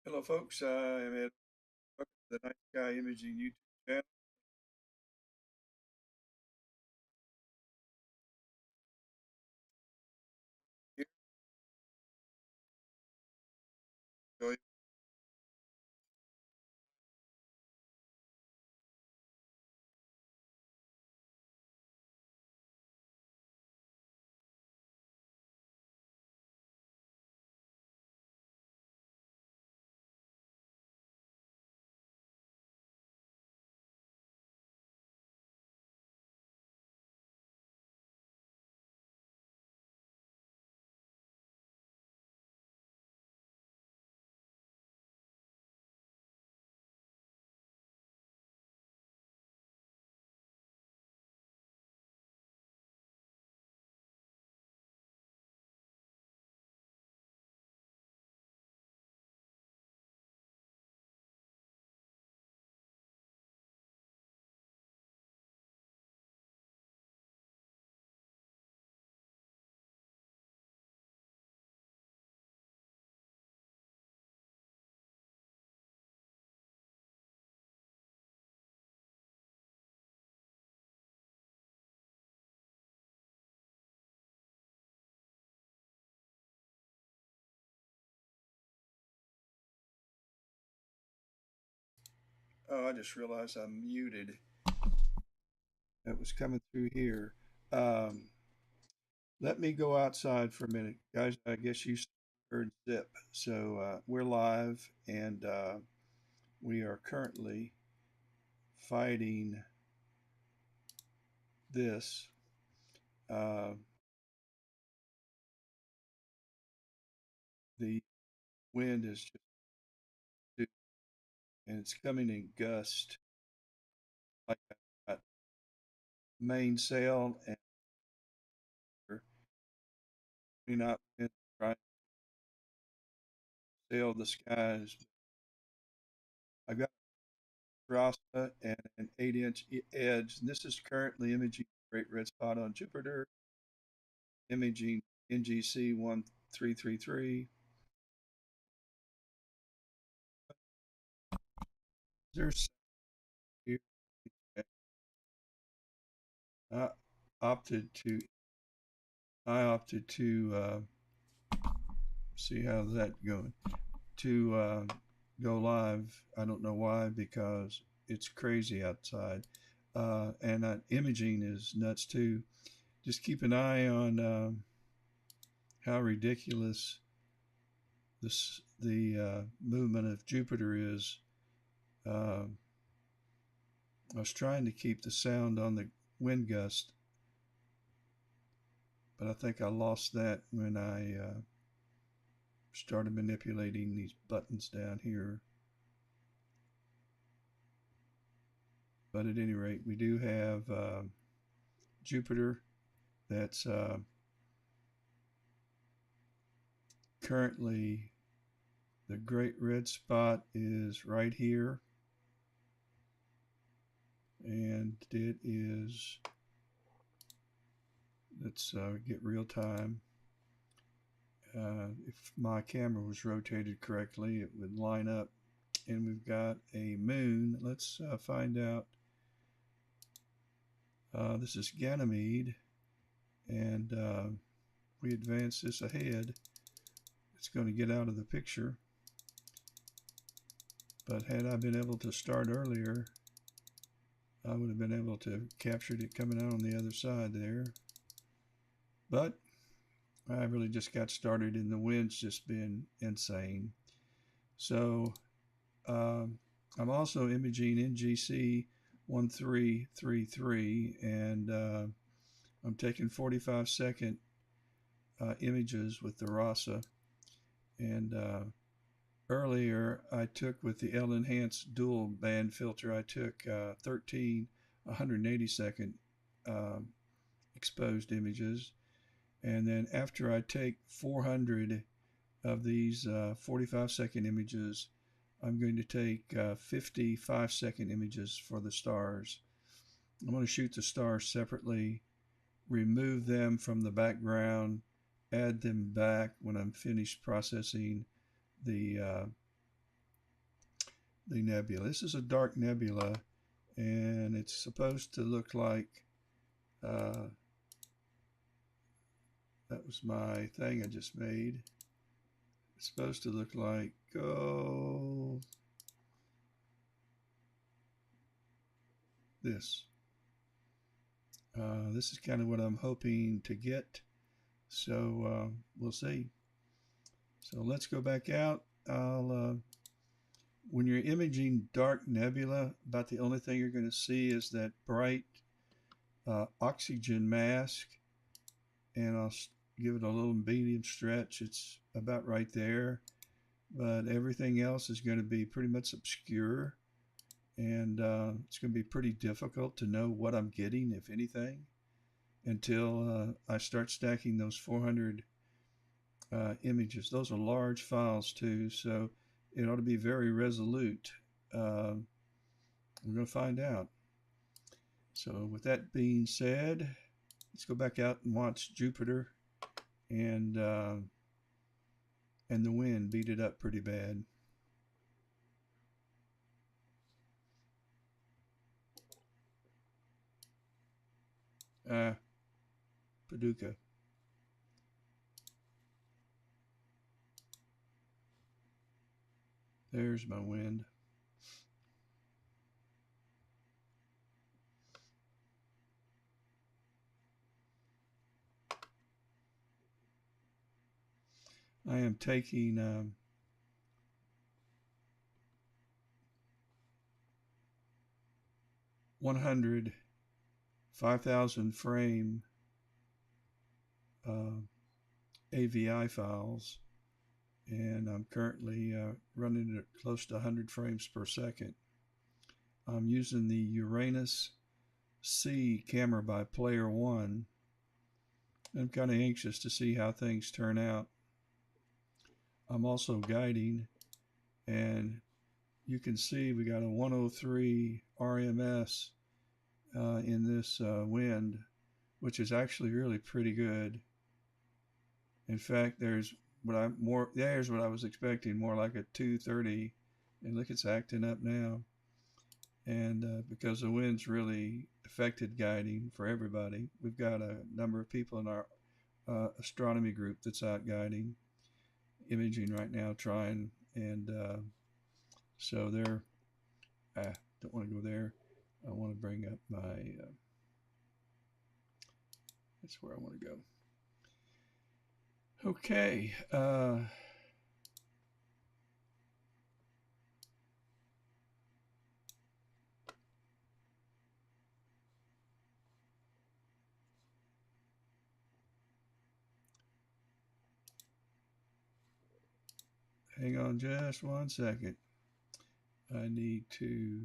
Hello, folks. I'm Ed. Welcome to the Night Sky Imaging YouTube channel. Here, enjoy. Oh, I just realized I'm muted. That was coming through here. Um, Let me go outside for a minute, guys. I guess you heard zip. So we're live, and we are currently fighting this. Uh, the wind is just, and it's coming in gust. Like that main sail and not trying to sail the skies. I've got RASA and an 8-inch edge. And this is currently imaging Great Red Spot on Jupiter, imaging NGC1333. There's I opted to I opted to see how's that going to go live. I don't know why, because it's crazy outside, and imaging is nuts too. Just keep an eye on how ridiculous the movement of Jupiter is. Uh, I was trying to keep the sound on the wind gust, but I think I lost that when I started manipulating these buttons down here. But at any rate, we do have Jupiter that's currently, the great red spot is right here, and it is, let's get real time. If my camera was rotated correctly, it would line up. And we've got a moon. Let's find out. This is Ganymede, and we advance this ahead. It's going to get out of the picture. But had I been able to start earlier, I would have been able to capture it coming out on the other side there. But I really just got started, and the wind's just been insane. So I'm also imaging NGC 1333, and I'm taking 45-second images with the RASA. And earlier I took, with the L enhanced dual band filter, I took 13 180-second exposed images. And then after I take 400 of these 45-second images, I'm going to take 55-second images for the stars. I'm going to shoot the stars separately, remove them from the background, add them back when I'm finished processing the the nebula. This is a dark nebula, and it's supposed to look like, that was my thing I just made. It's supposed to look like, oh, this. This is kind of what I'm hoping to get. So we'll see. So let's go back out. When you're imaging dark nebula, about the only thing you're going to see is that bright oxygen mask. And I'll give it a little medium stretch. It's about right there. But everything else is going to be pretty much obscure. And it's going to be pretty difficult to know what I'm getting, if anything, until I start stacking those 400 images. Those are large files too, so it ought to be very resolute. We're going to find out. So with that being said, let's go back out and watch Jupiter and the wind beat it up pretty bad. Paducah. There's my wind. I am taking 100 5,000 frame AVI files, and I'm currently running it close to 100 frames per second. I'm using the URANUS C camera by Player One. I'm kind of anxious to see how things turn out. I'm also guiding, and you can see we got a 103 RMS in this wind, which is actually really pretty good. In fact, there's what I was expecting, more like a 230, and look, it's acting up now. And because the wind's really affected guiding for everybody, we've got a number of people in our astronomy group that's out guiding, imaging right now, trying, and so they're, don't want to go there. I want to bring up my, that's where I want to go. Okay. Hang on just one second. I need to,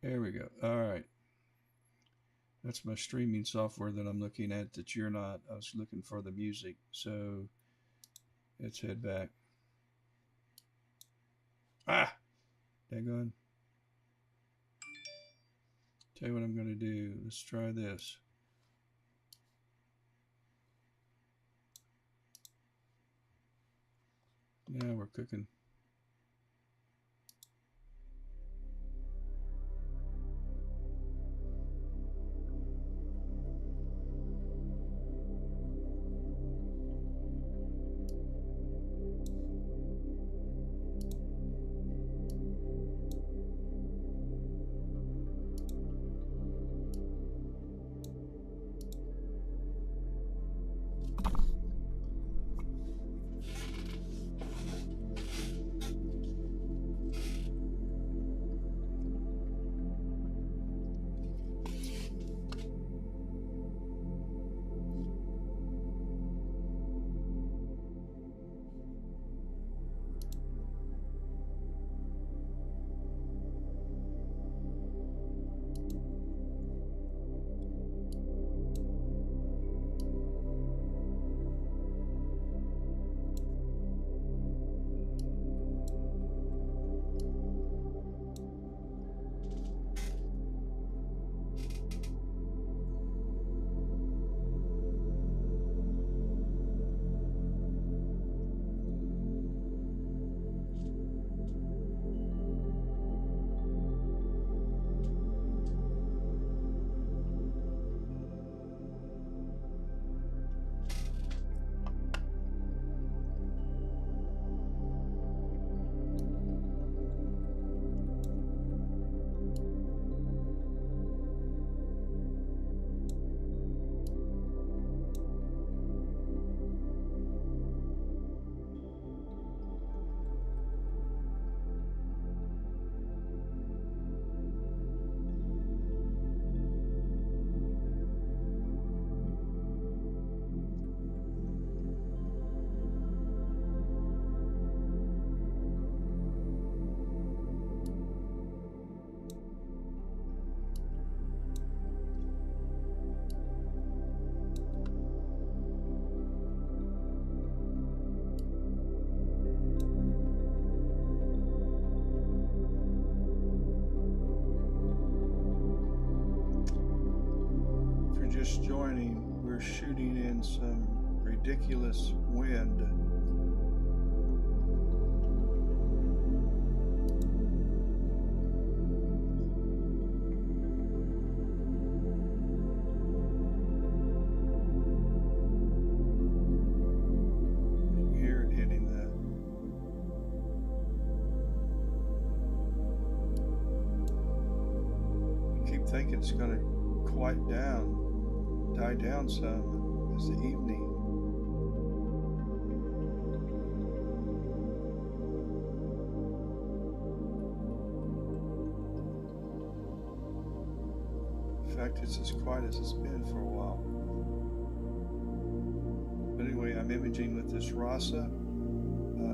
there we go. All right. That's my streaming software that I'm looking at that you're not. I was looking for the music. So let's head back. Daggone. Tell you what I'm going to do. Let's try this. Now we're cooking. just joining, we're shooting in some ridiculous wind. You hear it hitting the thinking it's going to quiet down, die down some as the evening. In fact, it's as quiet as it's been for a while. But anyway, I'm imaging with this RASA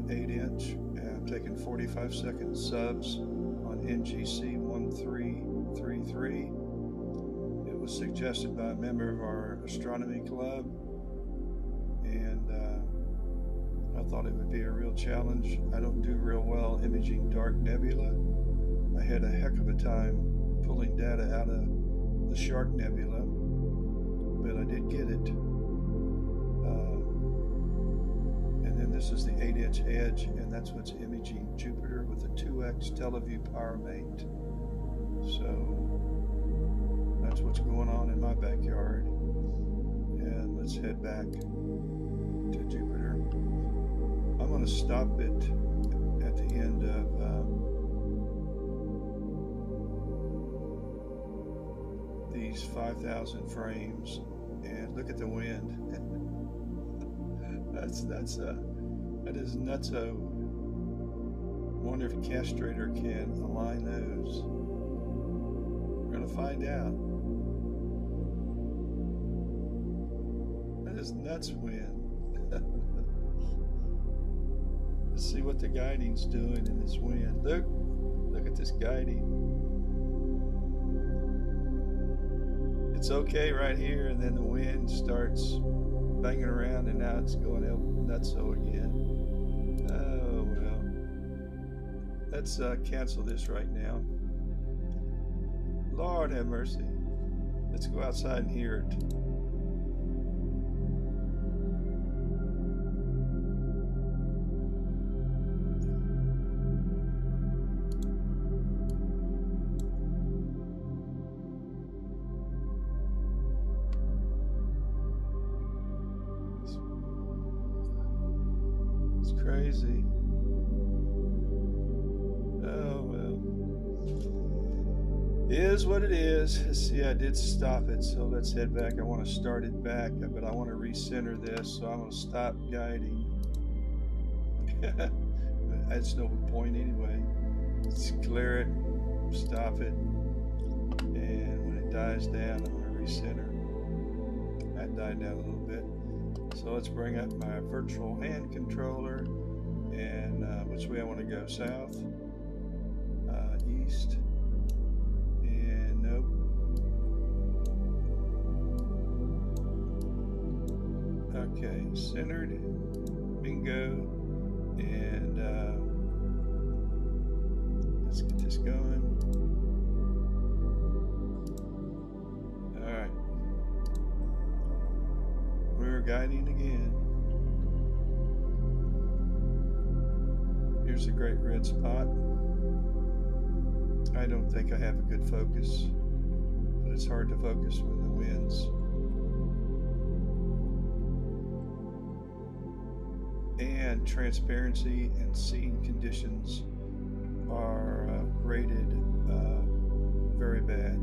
8-inch, and I'm taking 45-second subs on NGC1333. It was suggested by a member of our astronomy club, and I thought it would be a real challenge. I don't do real well imaging dark nebula. I had a heck of a time pulling data out of the Shark Nebula, but I did get it. And then this is the 8-inch edge, and that's what's imaging Jupiter with a 2x teleview power mate. So that's what's going on in my backyard. And let's head back to Jupiter. I'm going to stop it at the end of these 5,000 frames, and look at the wind. That is nutso. Wonder if Castrator can align those. We're gonna find out. That is nuts wind. Let's see what the guiding's doing in this wind. Look at this guiding. It's okay right here, and then the wind starts banging around, and now it's going nutso again. Oh well. Let's cancel this right now. Lord have mercy. Let's go outside and hear it. Crazy. Oh well. Is what it is. Let's see, I did stop it, so let's head back. I want to start it back, but I want to recenter this, so I'm going to stop guiding. That's no point anyway. Let's clear it, stop it, and when it dies down, I'm going to recenter. That died down a little bit. So let's bring up my virtual hand controller, and which way I want to go? South, east, and nope. Okay, centered, bingo, and let's get this going. All right. We're guiding again. Here's a great red spot. I don't think I have a good focus, but it's hard to focus when the wind's. And transparency and seeing conditions are rated very bad.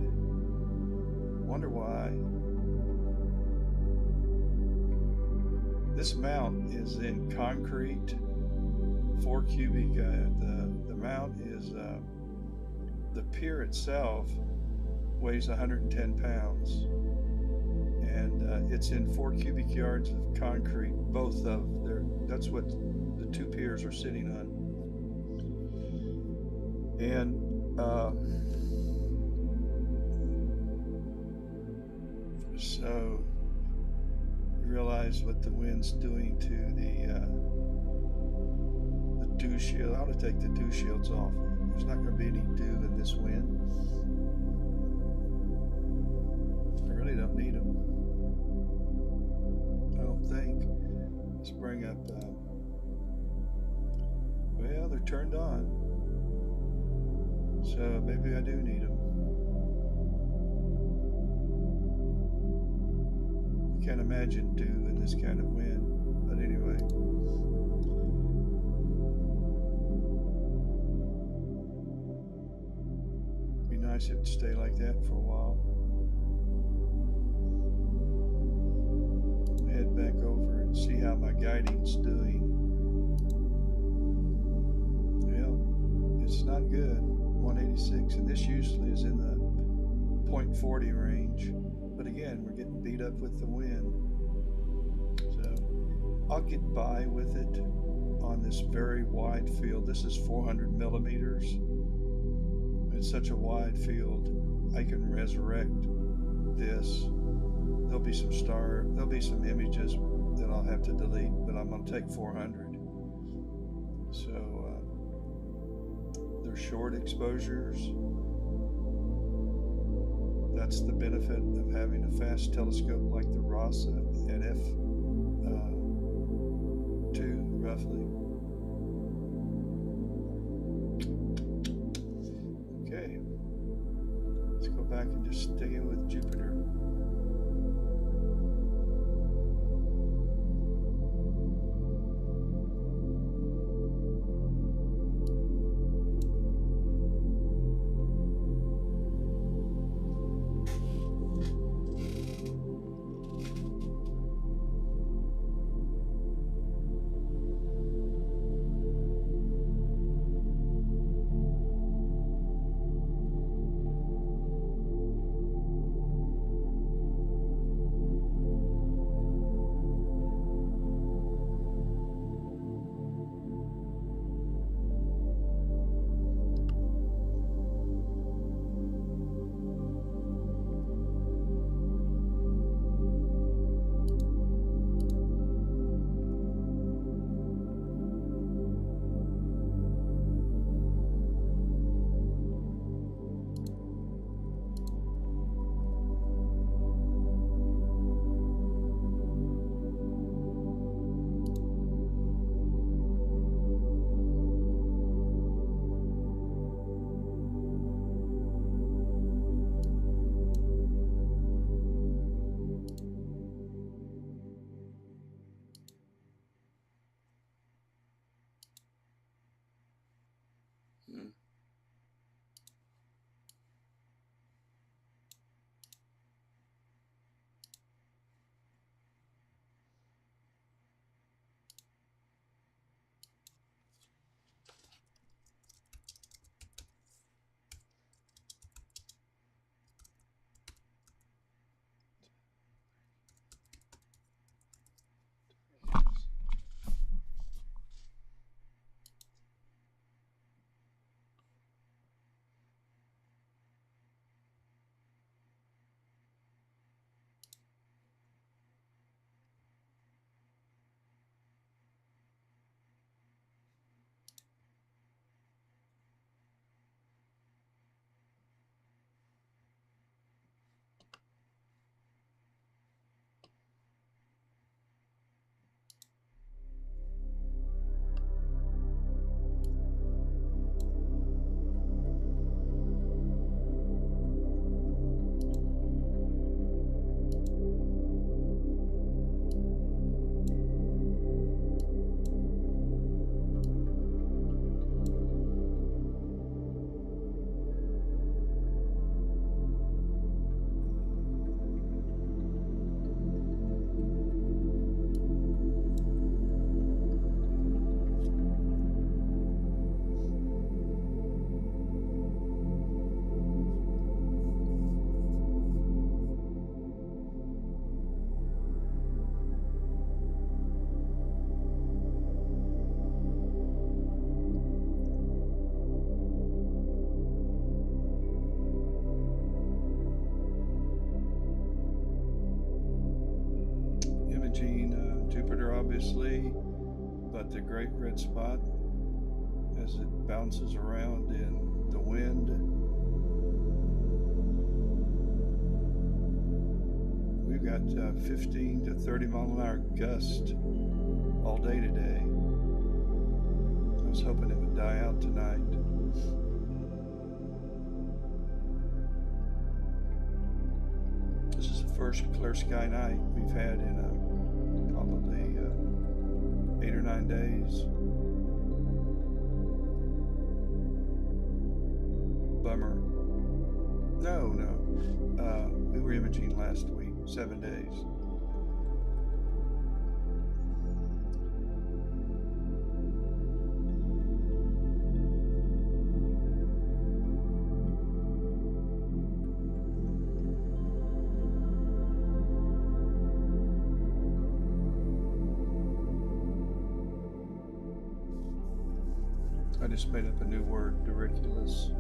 Wonder why. This mount is in concrete, 4 cubic. The mount is, the pier itself weighs 110 pounds. And it's in 4 cubic yards of concrete, both of them. That's what the 2 piers are sitting on. And so you realize what the wind's doing to the dew shield. I ought to take the dew shields off. There's not going to be any dew in this wind. I really don't need them. turned on. So maybe I do need them. I can't imagine dew in this kind of wind, but anyway. Be nice if it would stay like that for a while. Head back over and see how my guiding's doing. Well, it's not good. 186, and this usually is in the 0.40 range. But again, we're getting beat up with the wind. So I'll get by with it on this very wide field. This is 400 millimeters. It's such a wide field. I can resurrect this. There'll be some images that I'll have to delete, but I'm going to take 400. So they're short exposures. That's the benefit of having a fast telescope like the RASA at f2 roughly. Okay, let's go back and just stay in with Jupiter. Jupiter, obviously, but the great red spot as it bounces around in the wind. We've got 15 to 30 mile an hour gust all day today. I was hoping it would die out tonight. This is the first clear sky night we've had in probably 8 or 9 days. Bummer. No. We were imaging last week, 7 days. I just made up a new word, ridiculous.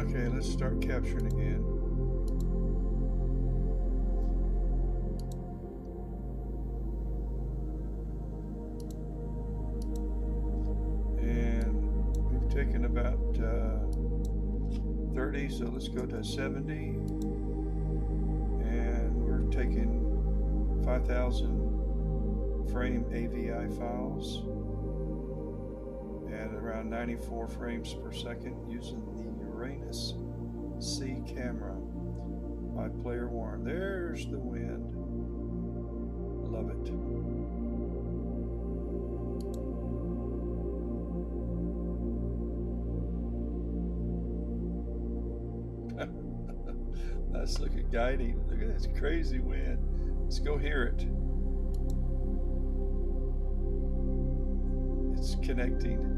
Okay, let's start capturing again. And we've taken about 30, so let's go to 70. And we're taking 5,000 frame AVI files at around 94 frames per second using the URANUS C camera by Player Warren. There's the wind. Love it. Let's look at guiding. Look at this crazy wind. Let's go hear it. It's connecting.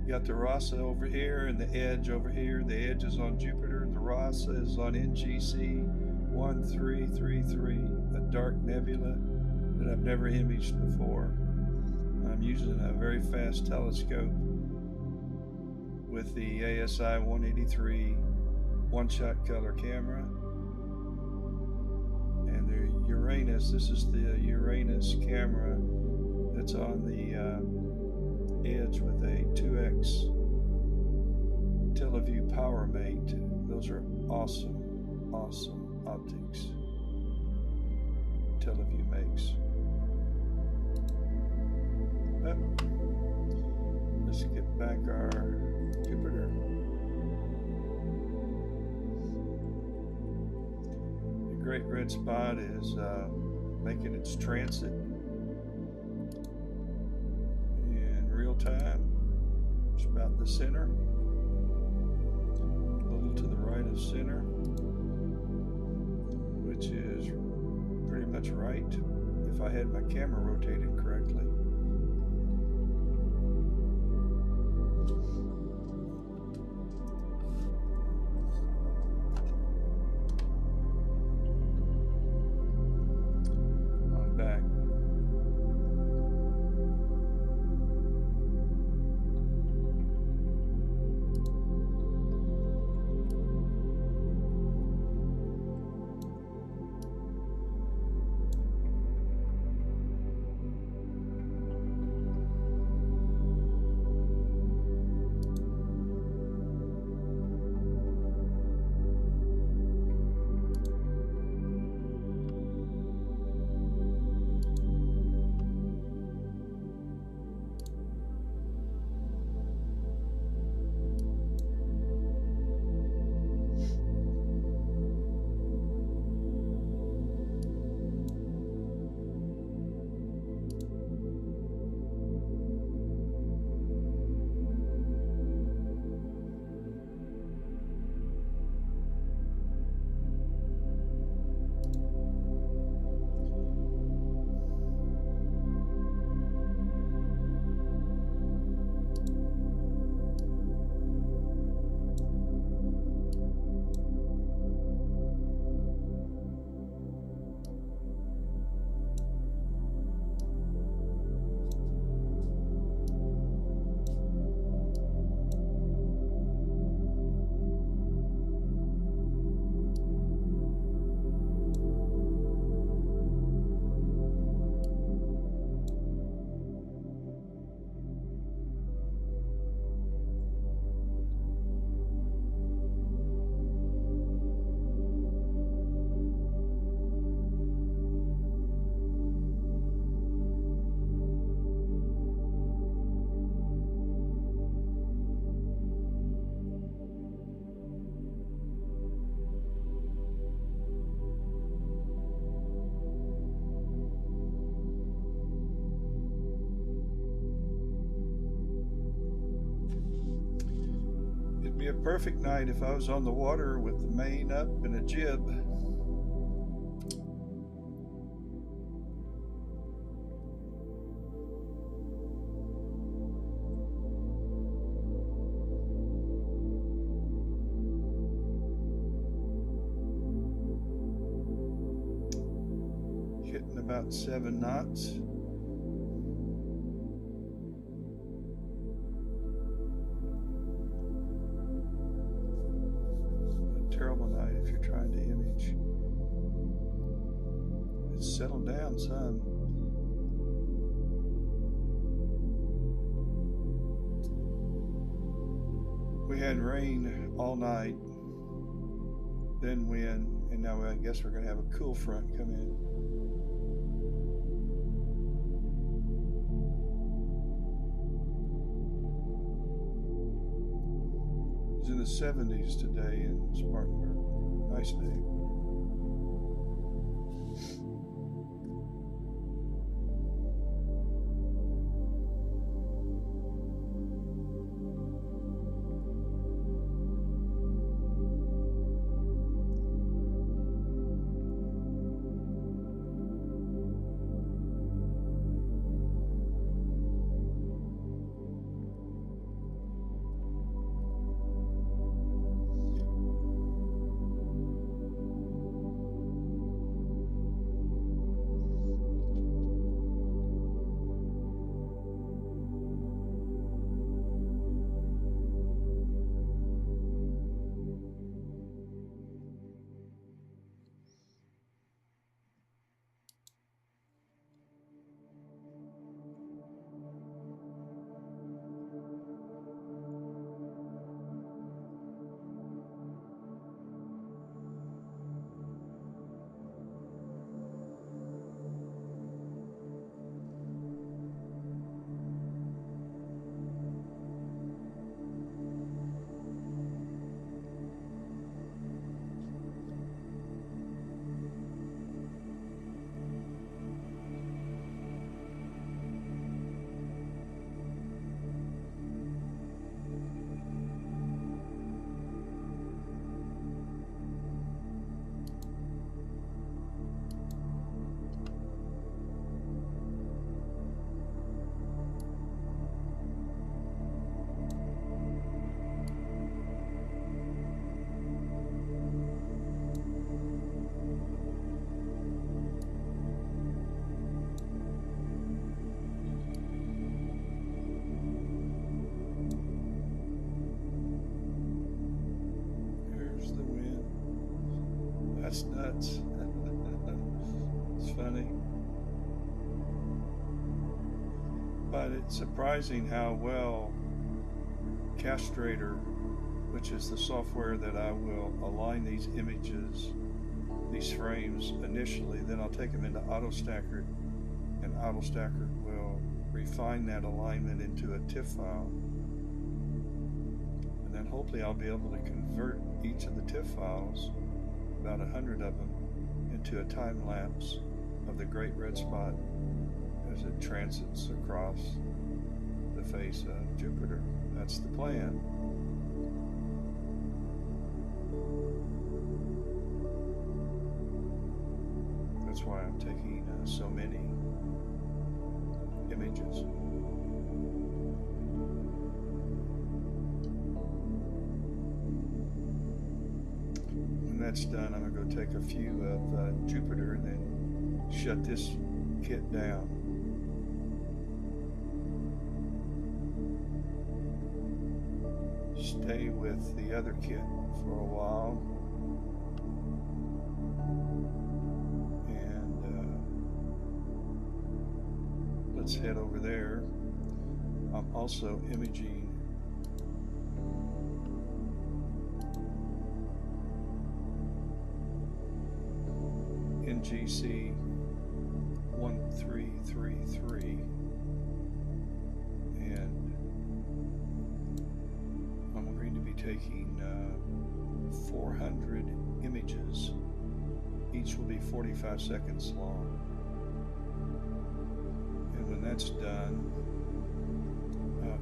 You got the RASA over here and the edge over here. The edge is on Jupiter. The RASA is on NGC1333, a dark nebula that I've never imaged before. I'm using a very fast telescope with the ASI 183 one-shot color camera. And the URANUS, this is the URANUS camera that's on the edge with a 2x Teleview power mate. Those are awesome optics Teleview makes. Let's get back our Jupiter. The great red spot is making its transit time. It's about the center, a little to the right of center, which is pretty much right if I had my camera rotated correctly. Be a perfect night if I was on the water with the main up and a jib. Hitting about 7 knots. Terrible night if you're trying to image. It's settled down some. We had rain all night, then wind, and now I guess we're going to have a cool front come in. It's in the 70s today in Spartanburg. Nice day. That's nuts. It's funny. But it's surprising how well Castrator, which is the software that I will align these images, these frames initially, then I'll take them into AutoStacker, and AutoStacker will refine that alignment into a TIFF file. And then hopefully I'll be able to convert each of the TIFF files, about 100 of them, into a time lapse of the great red spot as it transits across the face of Jupiter. That's the plan. That's why I'm taking so many images. When that's done, I'm going to go take a few of Jupiter and then shut this kit down. Stay with the other kit for a while. And let's head over there. I'm also imaging NGC1333, and I'm going to be taking 400 images. Each will be 45 seconds long. And when that's done,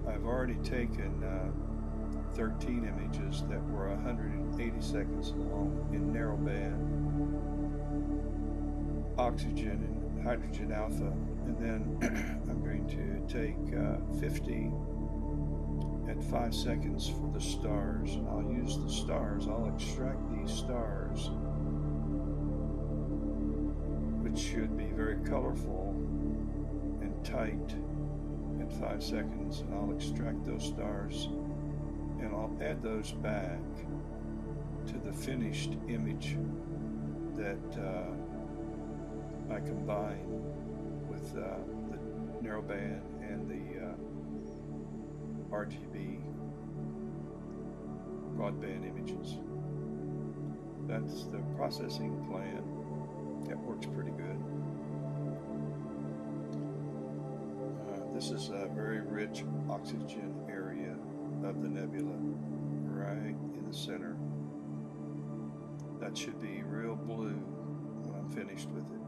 I've already taken 13 images that were 180 seconds long in narrowband oxygen and hydrogen alpha, and then I'm going to take 50 at 5 seconds for the stars, and I'll use the stars. I'll extract these stars, which should be very colorful and tight at 5 seconds, and I'll extract those stars and I'll add those back to the finished image that I combine with the narrowband and the RGB broadband images. That's the processing plan. That works pretty good. This is a very rich oxygen area of the nebula, right in the center. That should be real blue when I'm finished with it.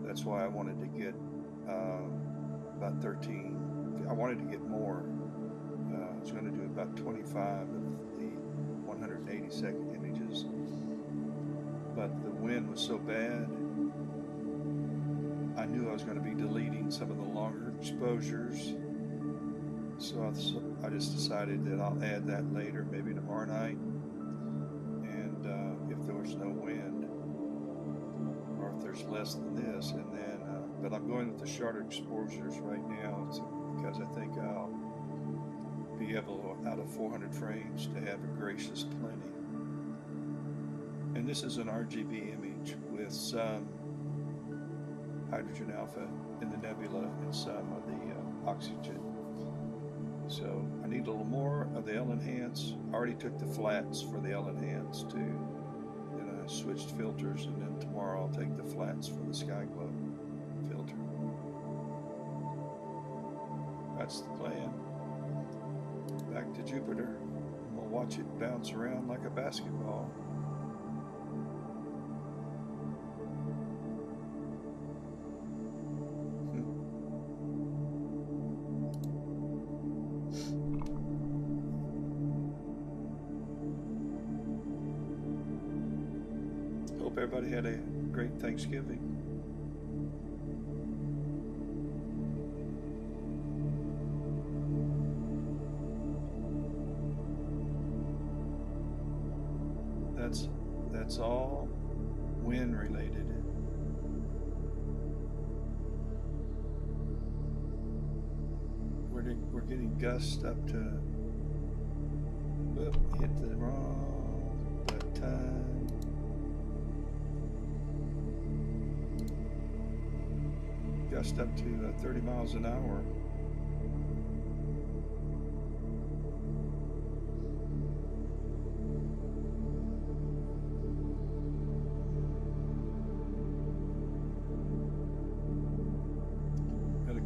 That's why I wanted to get about 13. I wanted to get more. I was going to do about 25 of the 180-second images, but the wind was so bad, I knew I was going to be deleting some of the longer exposures, so I just decided that I'll add that later, maybe tomorrow night, and if there was no wind, or if there's less than this, and then, but I'm going with the shorter exposures right now because I think I'll be able, out of 400 frames, to have a gracious plenty. And this is an RGB image with some hydrogen alpha in the nebula and some of the oxygen. So I need a little more of the L-enhance. I already took the flats for the L-enhance too. Then I switched filters, and then tomorrow I'll take the flats for the Sky Glow filter. That's the plan. Back to Jupiter. We'll watch it bounce around like a basketball. Hope everybody had a great Thanksgiving. That's all wind related. We're getting gusts up to, hit the wrong button. Gust up to 30 miles an hour.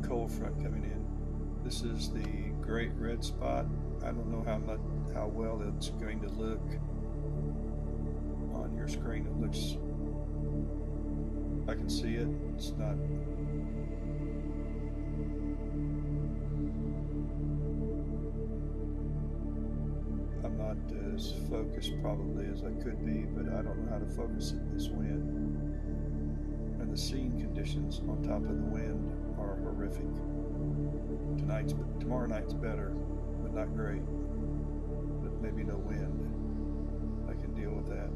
Cold front coming in. This is the great red spot. I don't know how well it's going to look on your screen. It looks, I can see it. It's not. I'm not as focused probably as I could be, but I don't know how to focus in this wind. And the scene conditions on top of the wind are horrific. Tomorrow night's better, but not great. But maybe no wind. I can deal with that.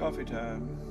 Coffee time.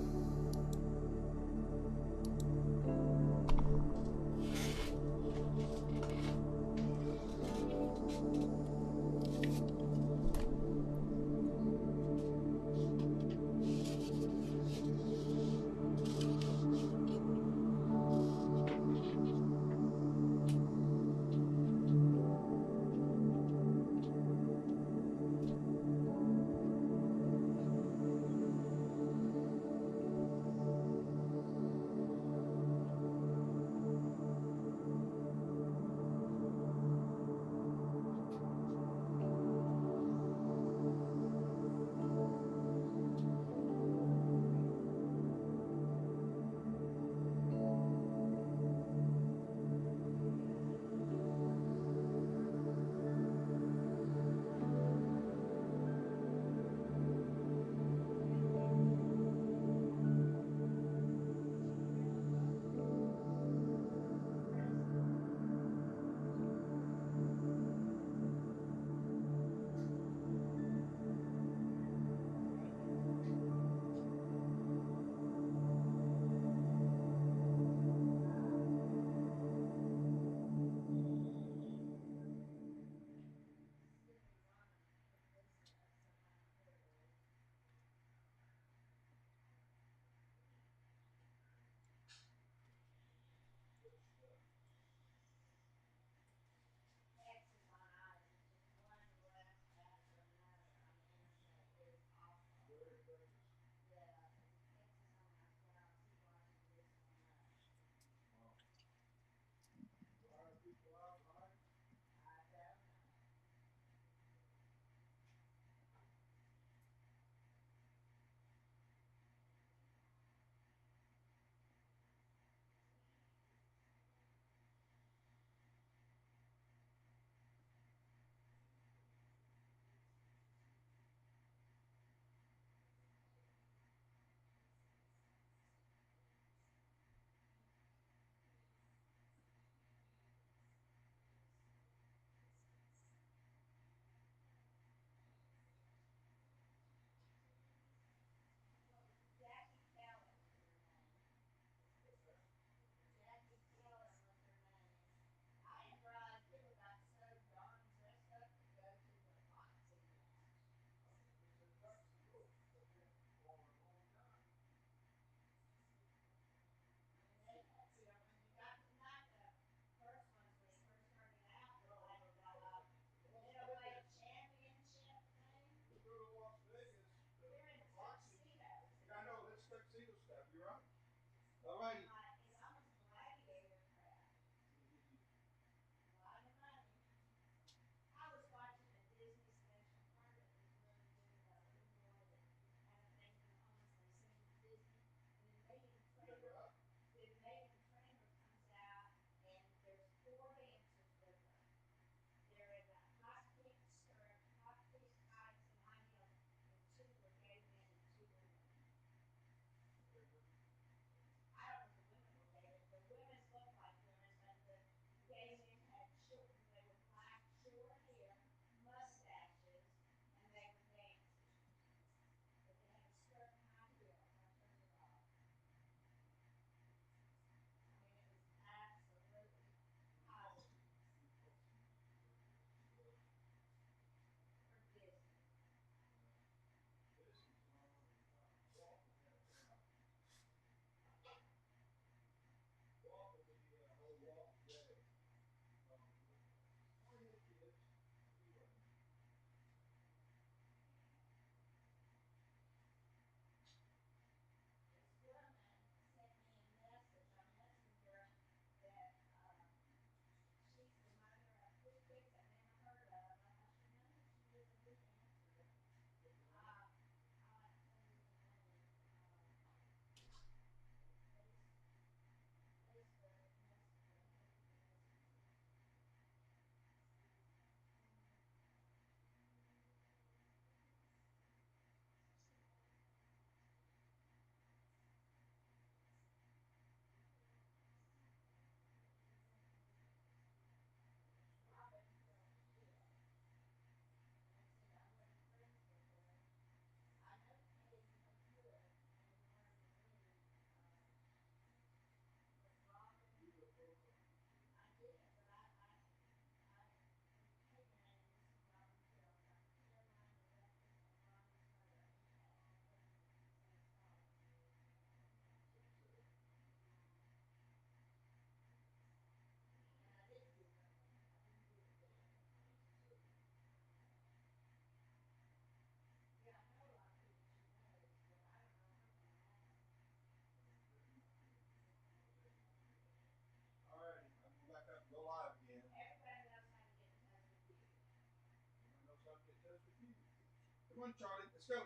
Come on, Charlie, let's go.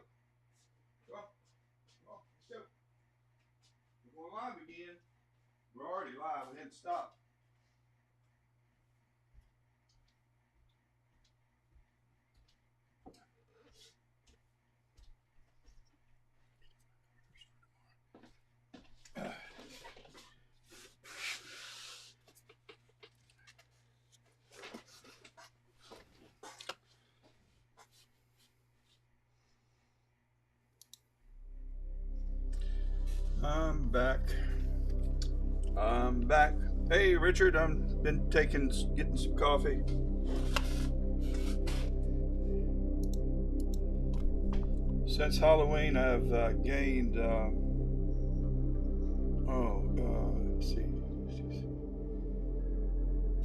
Come on, let's go. We're going live again. We're already live. We didn't stop. I'm back. Hey, Richard, I've been getting some coffee. Since Halloween, I've gained, let's see.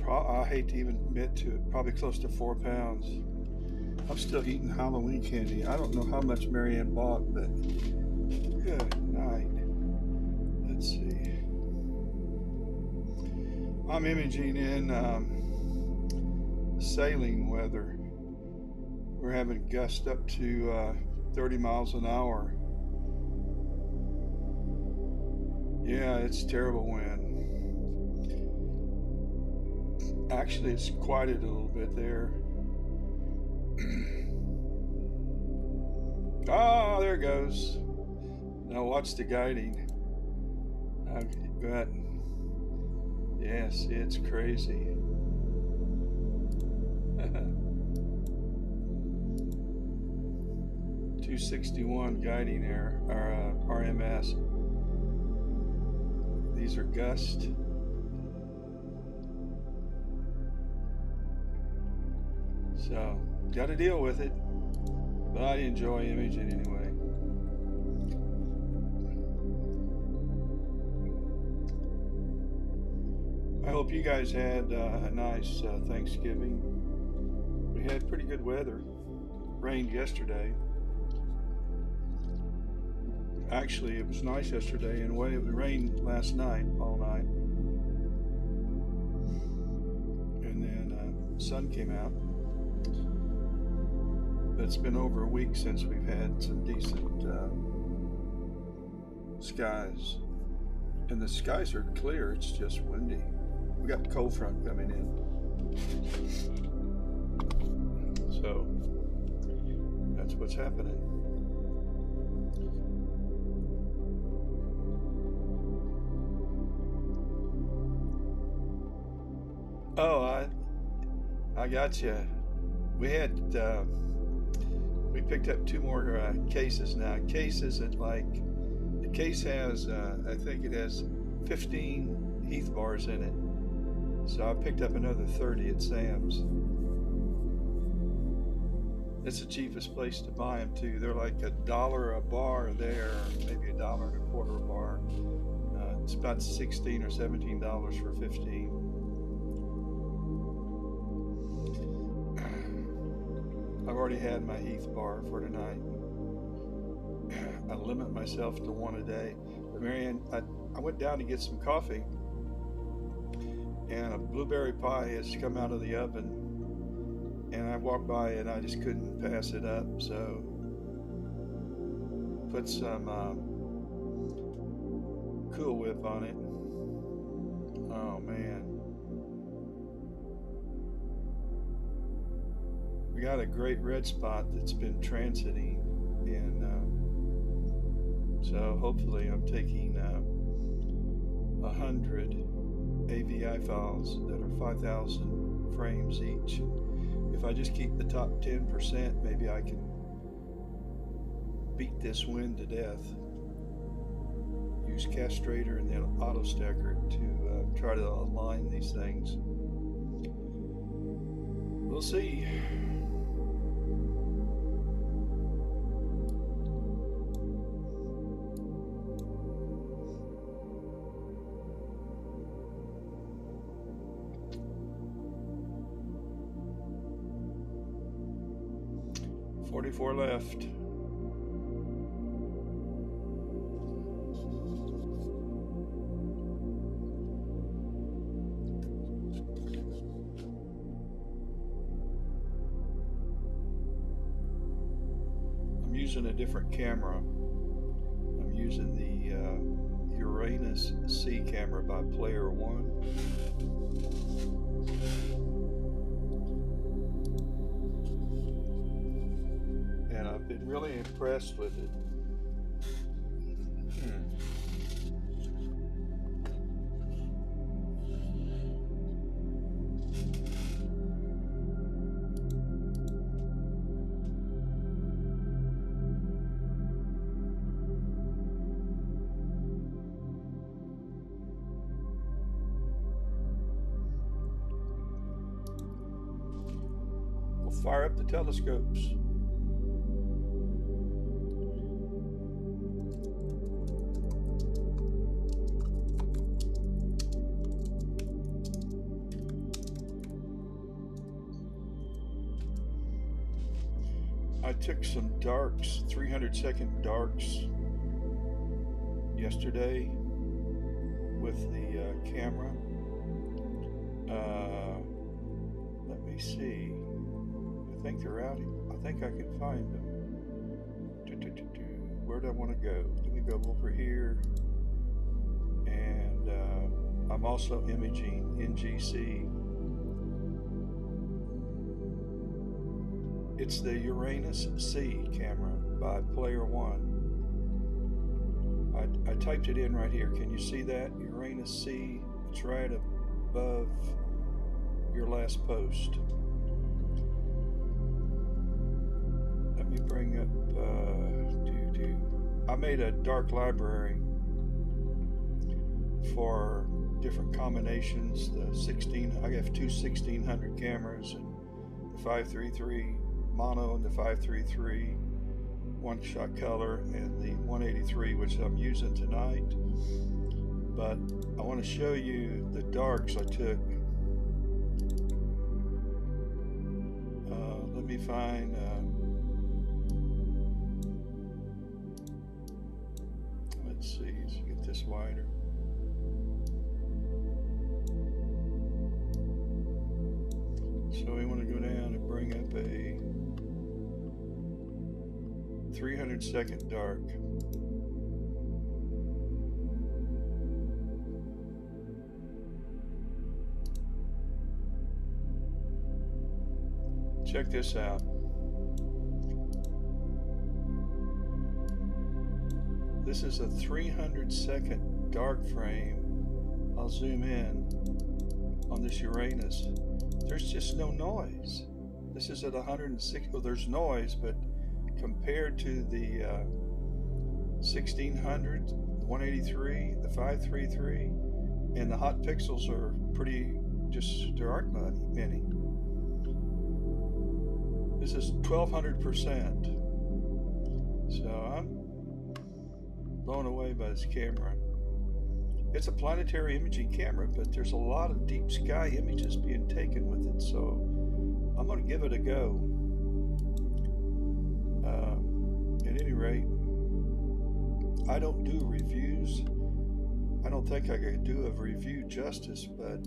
I hate to even admit to it, probably close to 4 pounds. I'm still eating Halloween candy. I don't know how much Marianne bought, but good night. Let's see. I'm imaging in sailing weather. We're having gusts up to 30 miles an hour. Yeah, it's terrible wind. Actually, it's quieted a little bit there. Oh, there it goes. Now watch the guiding. Yes, it's crazy. 261 guiding air, or RMS. These are gusts. So, got to deal with it. But I enjoy imaging anyway. I hope you guys had a nice Thanksgiving. We had pretty good weather. Rained yesterday. Actually, it was nice yesterday in a way. It rained last night, all night. And then the sun came out. But it's been over a week since we've had some decent skies. And the skies are clear, it's just windy. We got the cold front coming in. So that's what's happening. Oh, I got you. We picked up 2 more cases now. Case isn't like, the case has, I think it has 15 Heath bars in it. So I picked up another 30 at Sam's. It's the cheapest place to buy them too. They're like $1 a bar there, maybe $1.25 a bar. It's about $16 or $17 for 15. I've already had my Heath bar for tonight. I limit myself to 1 a day. But Marianne, I went down to get some coffee, and a blueberry pie has come out of the oven, and I walked by and I just couldn't pass it up, so put some Cool Whip on it. Oh man, we got a great red spot that's been transiting, and so hopefully I'm taking 100 AVI files that are 5,000 frames each. If I just keep the top 10%, maybe I can beat this wind to death. Use castrator and then auto stacker to try to align these things. We'll see. .44 left. using a different camera. I'm using the URANUS C camera by Player One. And I've been really impressed with it. We'll fire up the telescopes. I took some darks, 300-second darks yesterday with the camera. Let me see. I think they're out. I think I can find them. Where do I want to go? Let me go over here. And I'm also imaging NGC. It's the URANUS C camera by Player One. I typed it in right here. Can you see that? URANUS C. It's right above your last post. Let me bring up I made a dark library for different combinations. The I have two 1600 cameras and the 533 mono and the 533 one-shot color and the 183, which I'm using tonight. But I want to show you the darks I took. Let me find let's see, let's get this wider. So we want to go down and bring up a 300-second dark. Check this out. This is a 300-second dark frame. I'll zoom in on this URANUS. There's just no noise. This is at 160. Well, there's noise, but compared to the 1600, the 183, the 533, and the hot pixels are pretty, there aren't many. This is 1200%. So I'm blown away by this camera. It's a planetary imaging camera, but there's a lot of deep sky images being taken with it, so I'm going to give it a go. At any rate, I don't do reviews. I don't think I could do a review justice, but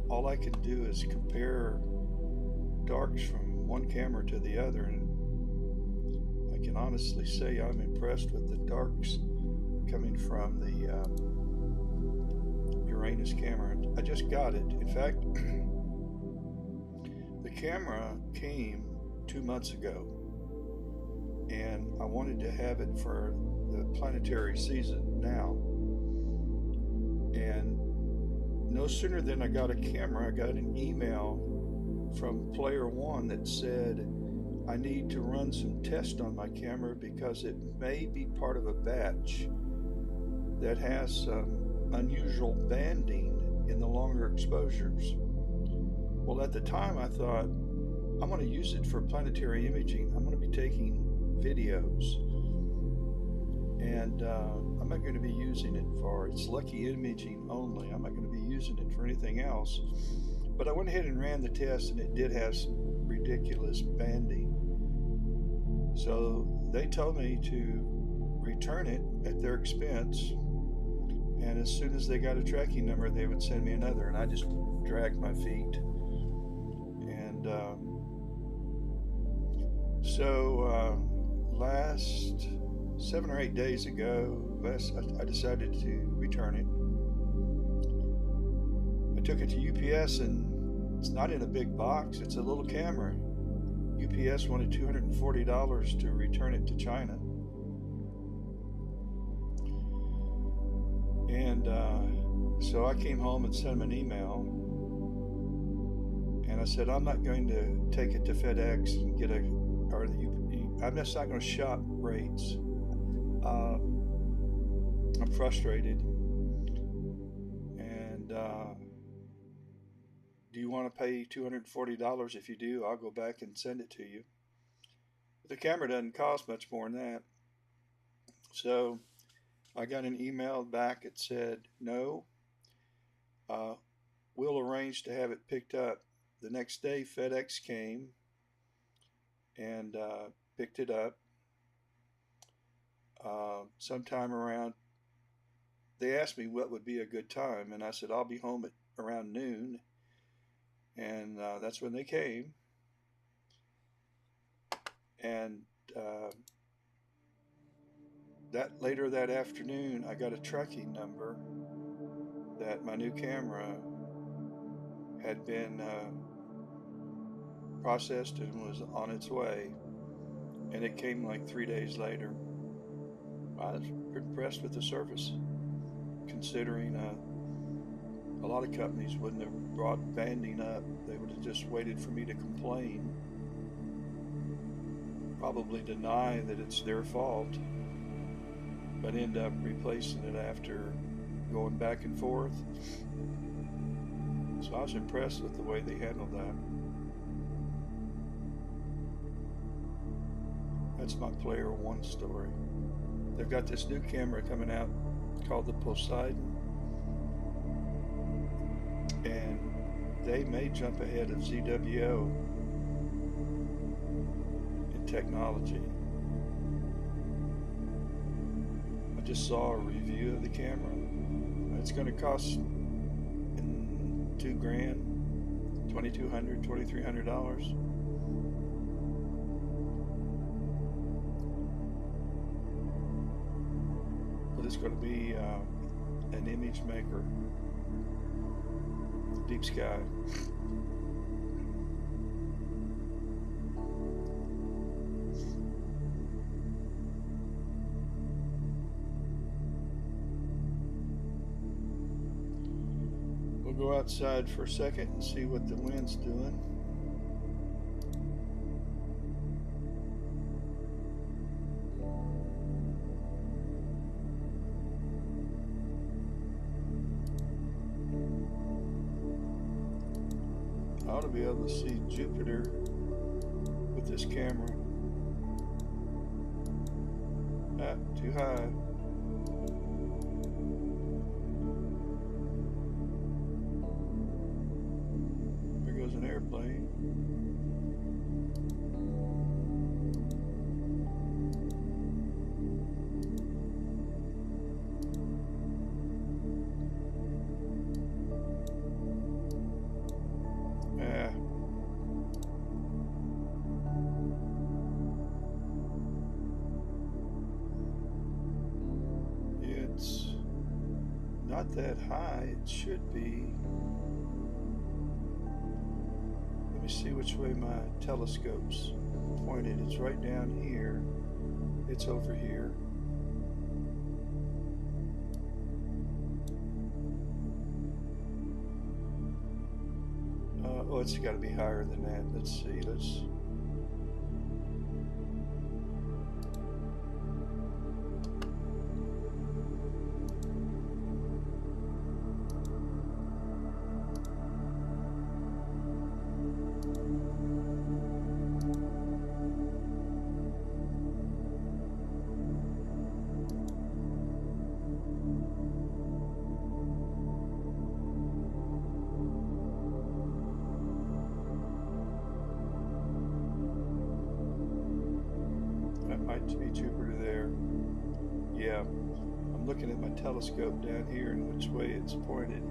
all I can do is compare darks from one camera to the other, and I can honestly say I'm impressed with the darks coming from the URANUS camera. I just got it. In fact, the camera came 2 months ago, and I wanted to have it for the planetary season now. And no sooner than I got a camera, I got an email from Player One that said I need to run some tests on my camera because it may be part of a batch that has some unusual banding in the longer exposures. Well, at the time I thought, I'm going to use it for planetary imaging. I'm going to be taking videos, and I'm not going to be using it for its lucky imaging only. I'm not going to be using it for anything else. But I went ahead and ran the test, and it did have some ridiculous banding. So they told me to return it at their expense, and as soon as they got a tracking number, they would send me another, and I just dragged my feet. And So last 7 or 8 days ago, I decided to return it. I took it to UPS, and it's not in a big box. It's a little camera. UPS wanted $240 to return it to China. And so I came home and sent them an email. And I said, I'm not going to take it to FedEx and get I'm just not going to shop rates. I'm frustrated. And do you want to pay $240? If you do, I'll go back and send it to you. But the camera doesn't cost much more than that. So I got an email back that said, no, we'll arrange to have it picked up. The next day, FedEx came and picked it up. Sometime around, they asked me what would be a good time, and I said, I'll be home at around noon. And that's when they came. And later that afternoon, I got a tracking number that my new camera had been processed and was on its way, and it came like 3 days later. I was impressed with the service, considering a lot of companies wouldn't have brought banding up. They would have just waited for me to complain, probably deny that it's their fault, but end up replacing it after going back and forth. So I was impressed with the way they handled that. That's my player one story. They've got this new camera coming out called the Poseidon, and they may jump ahead of ZWO in technology. I just saw a review of the camera. It's going to cost $2,000, $2,200, $2,300. But it's going to be an image maker. Deep sky. We'll go outside for a second and see what the wind's doing. I ought to be able to see Jupiter with this camera. Too high. There goes an airplane. It's not that high. It should be. Let me see which way my telescope's pointed. It's right down here. It's over here. Oh, it's got to be higher than that. Let's see. Might be Jupiter there. Yeah, I'm looking at my telescope down here and which way it's pointed.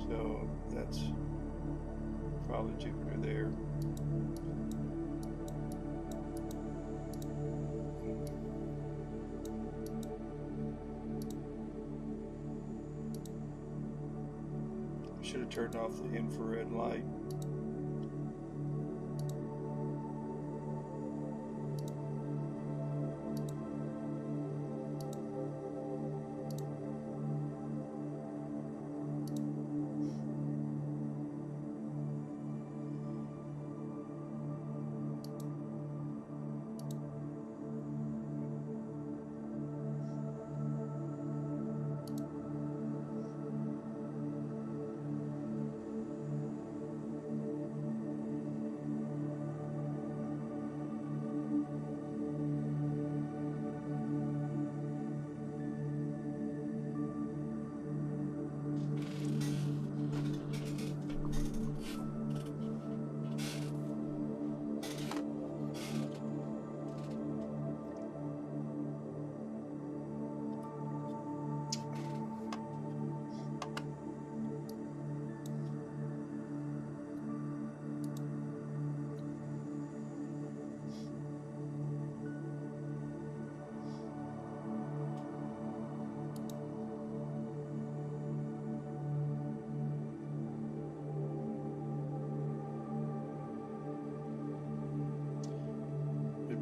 So that's probably Jupiter there. should have turned off the infrared light.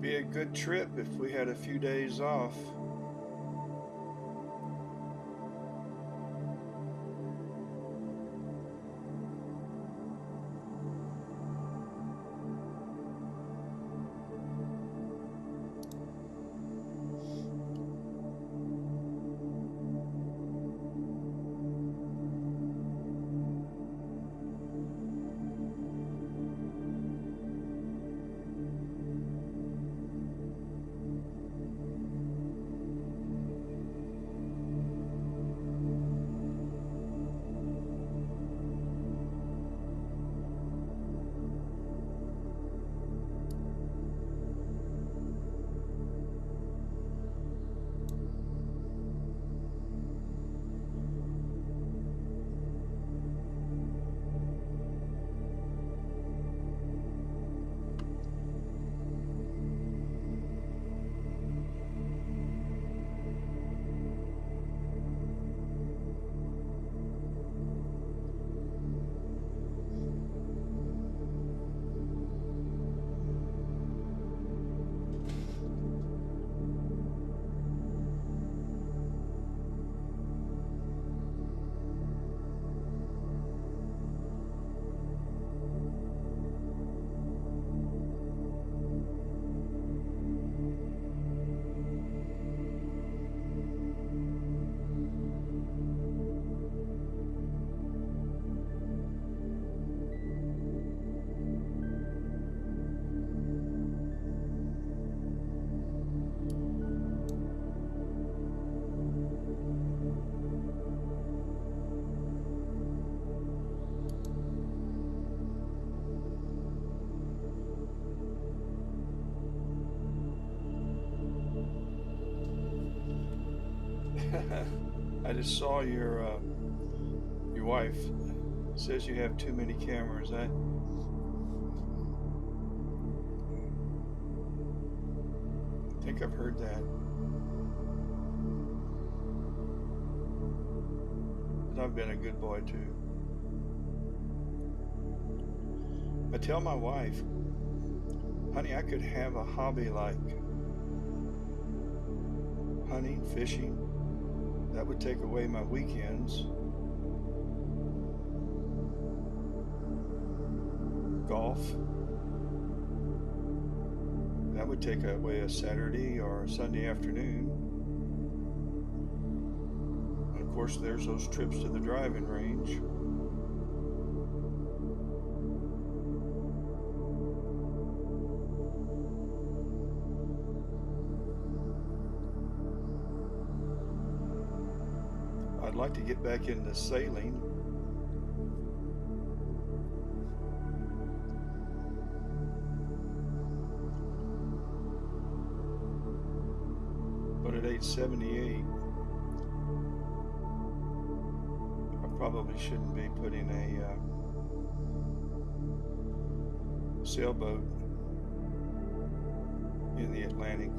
Be a good trip if we had a few days off. I just saw your wife says you have too many cameras. I think I've heard that. But I've been a good boy too. I tell my wife, honey, I could have a hobby like hunting, fishing. That would take away my weekends. Golf. That would take away a Saturday or a Sunday afternoon. And of course, there's those trips to the driving range. I'd like to get back into sailing. But at age 78, I probably shouldn't be putting a sailboat in the Atlantic.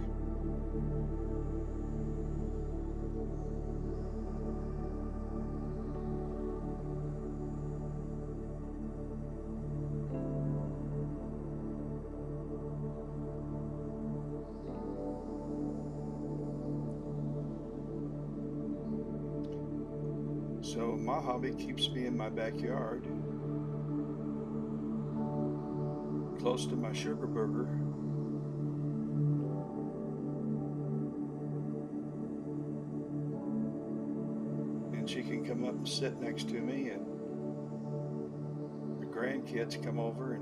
So my hobby keeps me in my backyard, close to my sugar burger. And she can come up and sit next to me, and the grandkids come over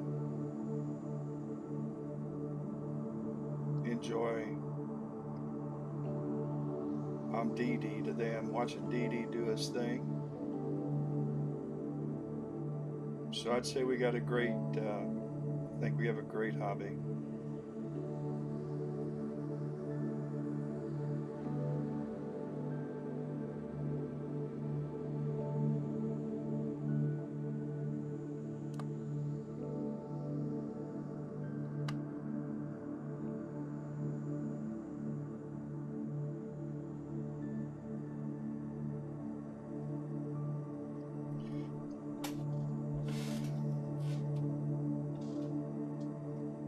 and enjoy. I'm Dee Dee to them, watching Dee Dee do his thing. So I'd say we got a great, I think we have a great hobby.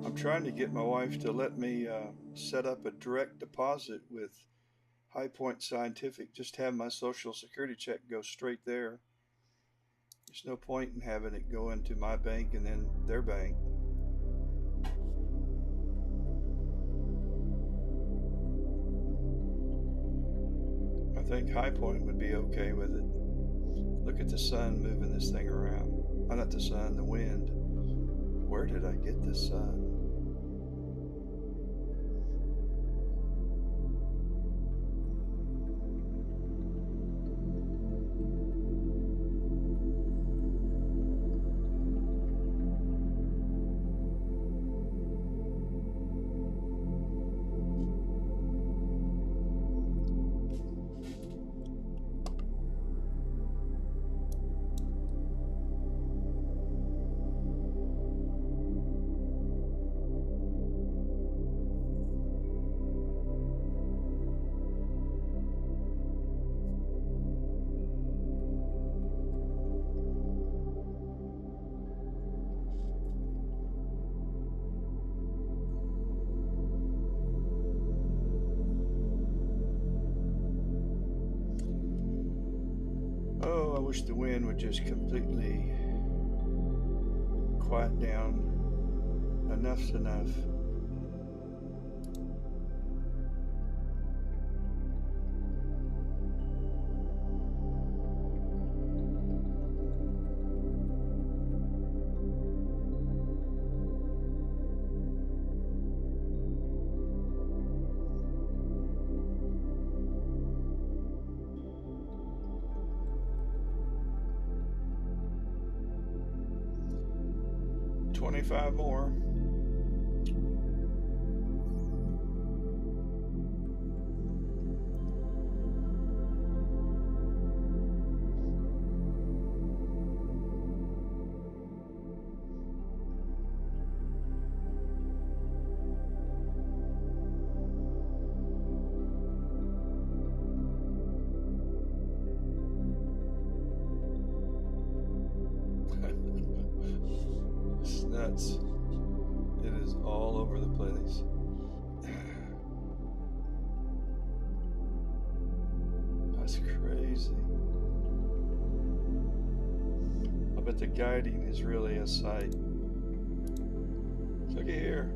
I'm trying to get my wife to let me set up a direct deposit with High Point Scientific. Just have my Social Security check go straight there. There's no point in having it go into my bank and then their bank. I think High Point would be okay with it. Look at the sun moving this thing around. Oh, not the sun, the wind. Where did I get the sun? Oh, I wish the wind would just completely quiet down. Enough's enough. $25 more. It's nuts. It is all over the place. That's crazy. I bet the guiding is really a sight. Look at here.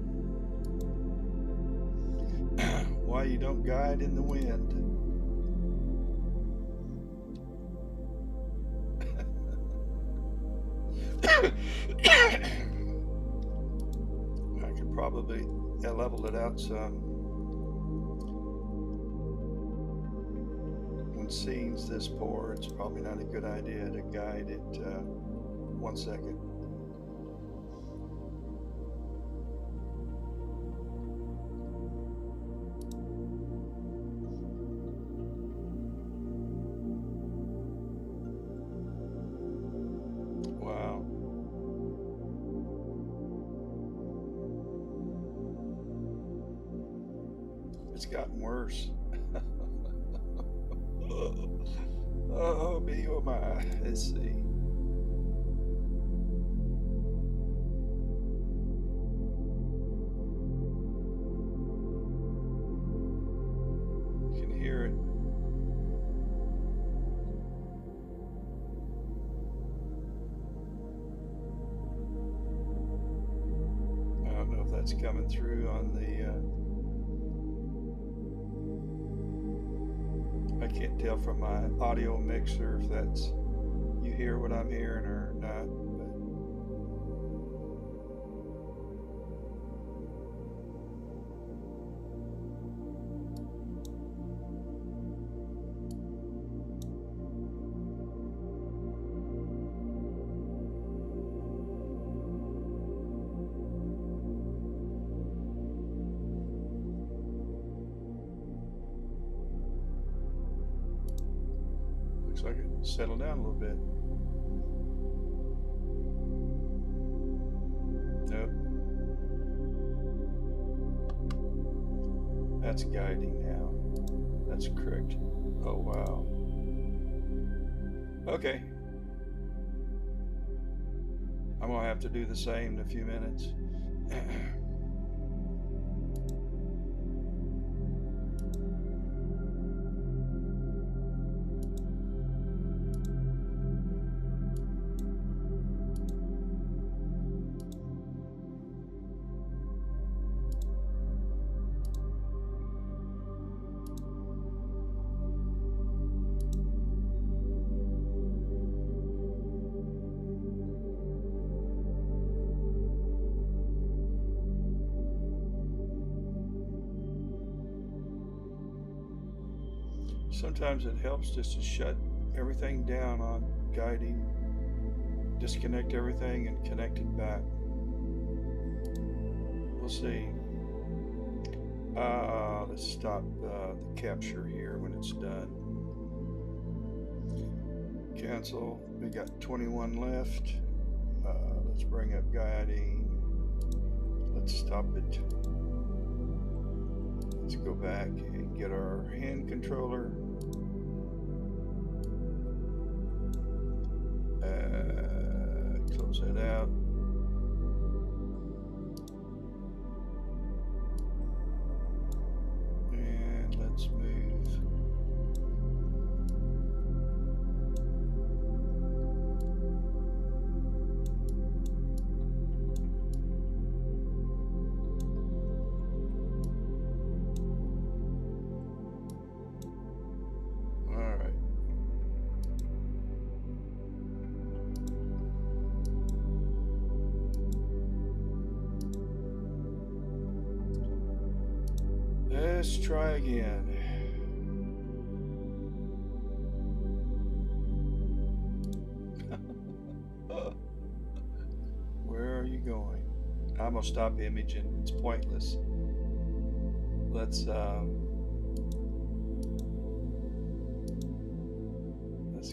Why you don't guide in the wind. I could probably level it out some. When scene's this poor, it's probably not a good idea to guide it. 1 second. Wow. It's gotten worse. Oh, me, oh my. Let's see. You can hear it. that's coming through on the I can't tell from my audio mixer if that's you hear what I'm hearing or not. Looks like it settled down a little bit. Nope. That's guiding now. That's correct. Oh, wow. Okay. I'm going to have to do the same in a few minutes. Sometimes it helps just to shut everything down on guiding, disconnect everything and connect it back. We'll see. Let's stop the capture here when it's done. Cancel. We got 21 left. Let's bring up guiding. Let's stop it. Let's go back and get our hand controller. Close it out. And let's move. All right. Let's try again. Where are you going? I'm gonna stop imaging. It's pointless. Let's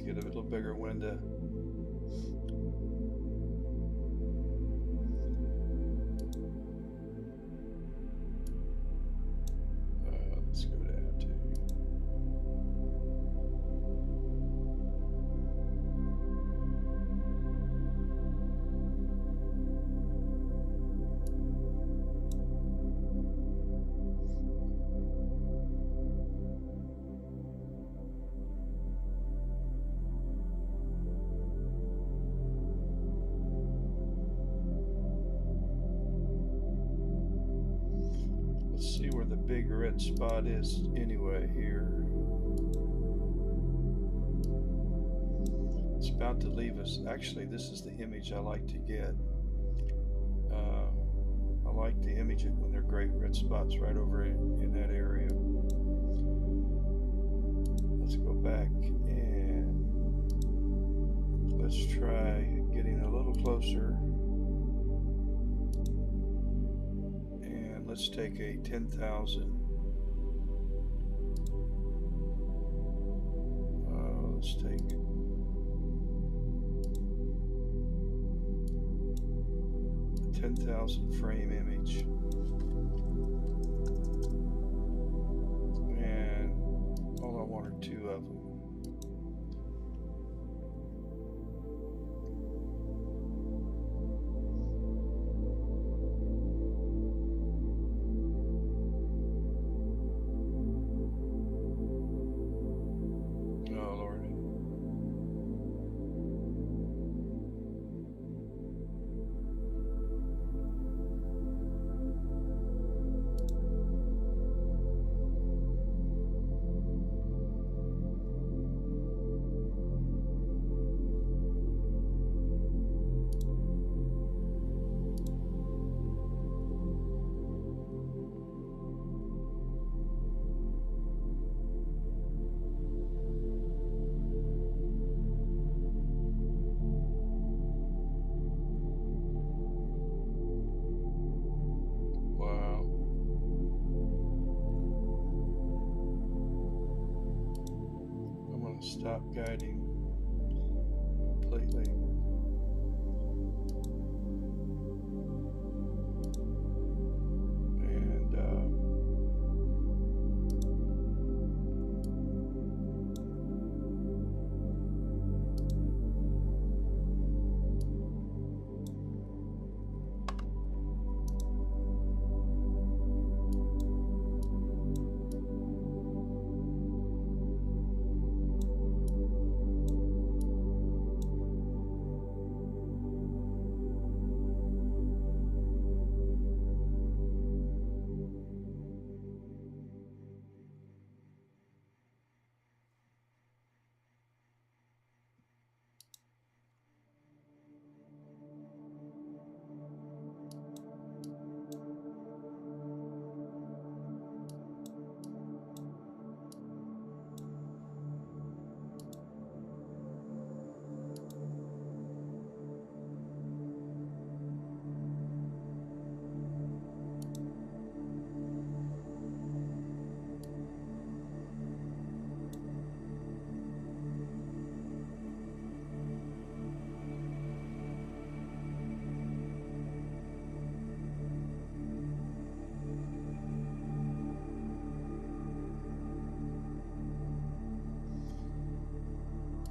get a little bigger window. Let's go down to see where the big red spot is anyway here. It's about to leave us. Actually, this is the image I like to get. I like to image it when there are great red spots right over in that area. Let's go back and let's try getting a little closer. Let's take a 10,000. Let's take a 10,000 frame image. And all I want are 2 of them. stop guiding completely.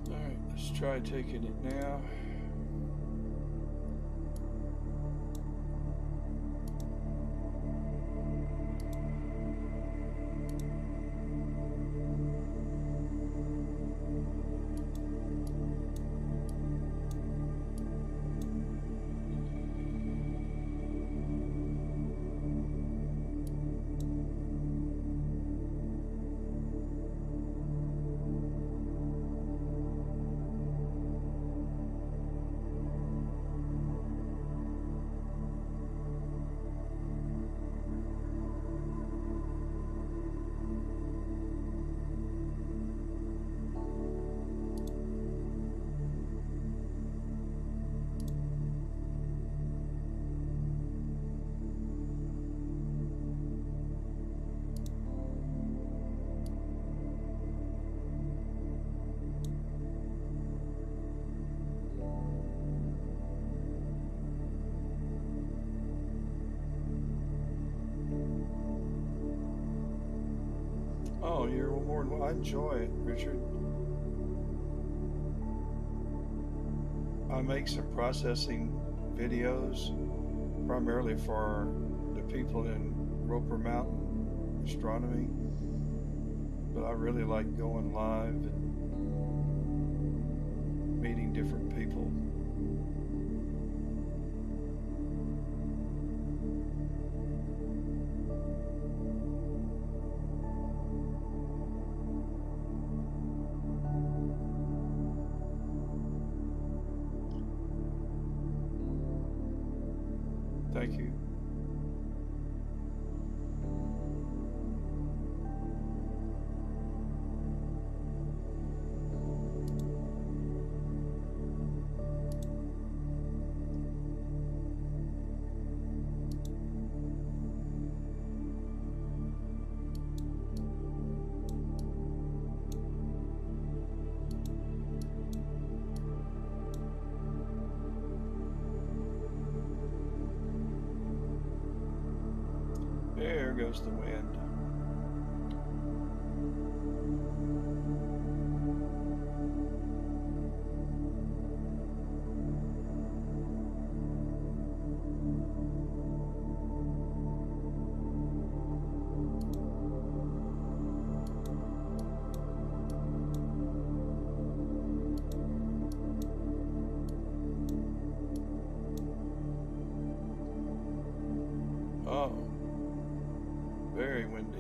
And let's try taking it now. Oh, you're more than I enjoy it, Richard. I make some processing videos primarily for the people in Roper Mountain astronomy, but I really like going live and meeting different people. Thank you. There goes the wind. Oh. Very windy.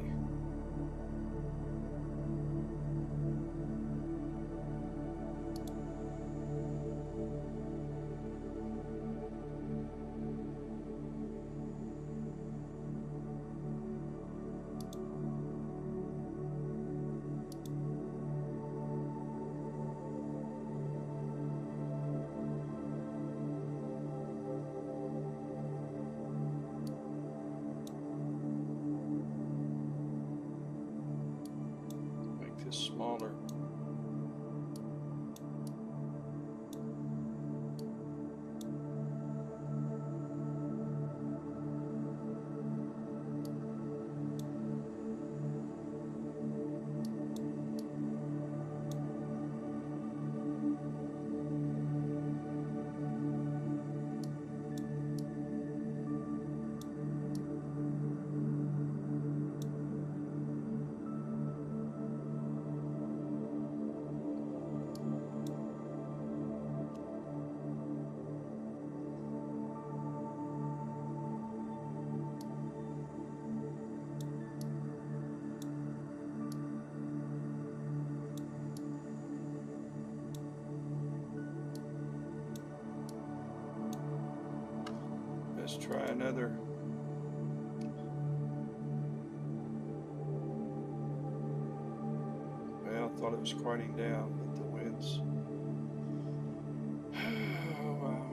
Smaller. try another. Well, I thought it was quieting down, but the winds. Oh, wow.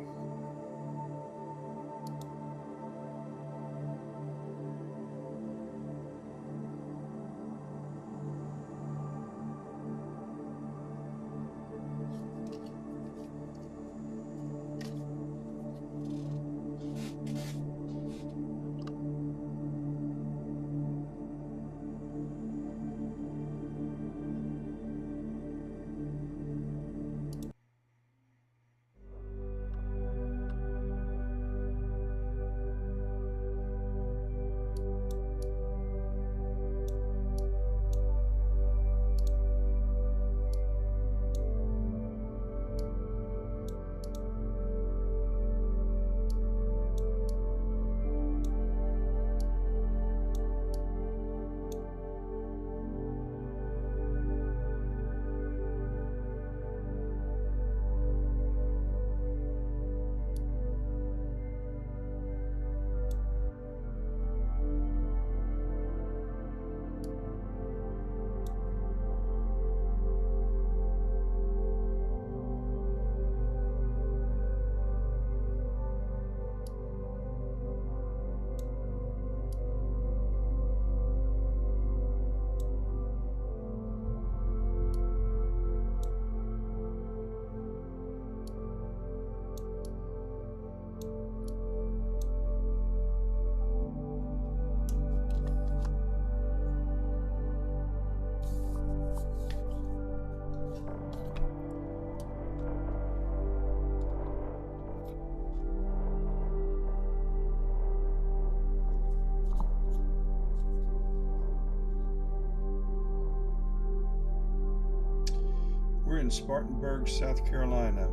We're in Spartanburg, South Carolina.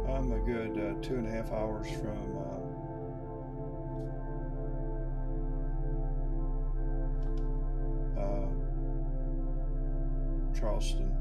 I'm a good 2.5 hours from Charleston.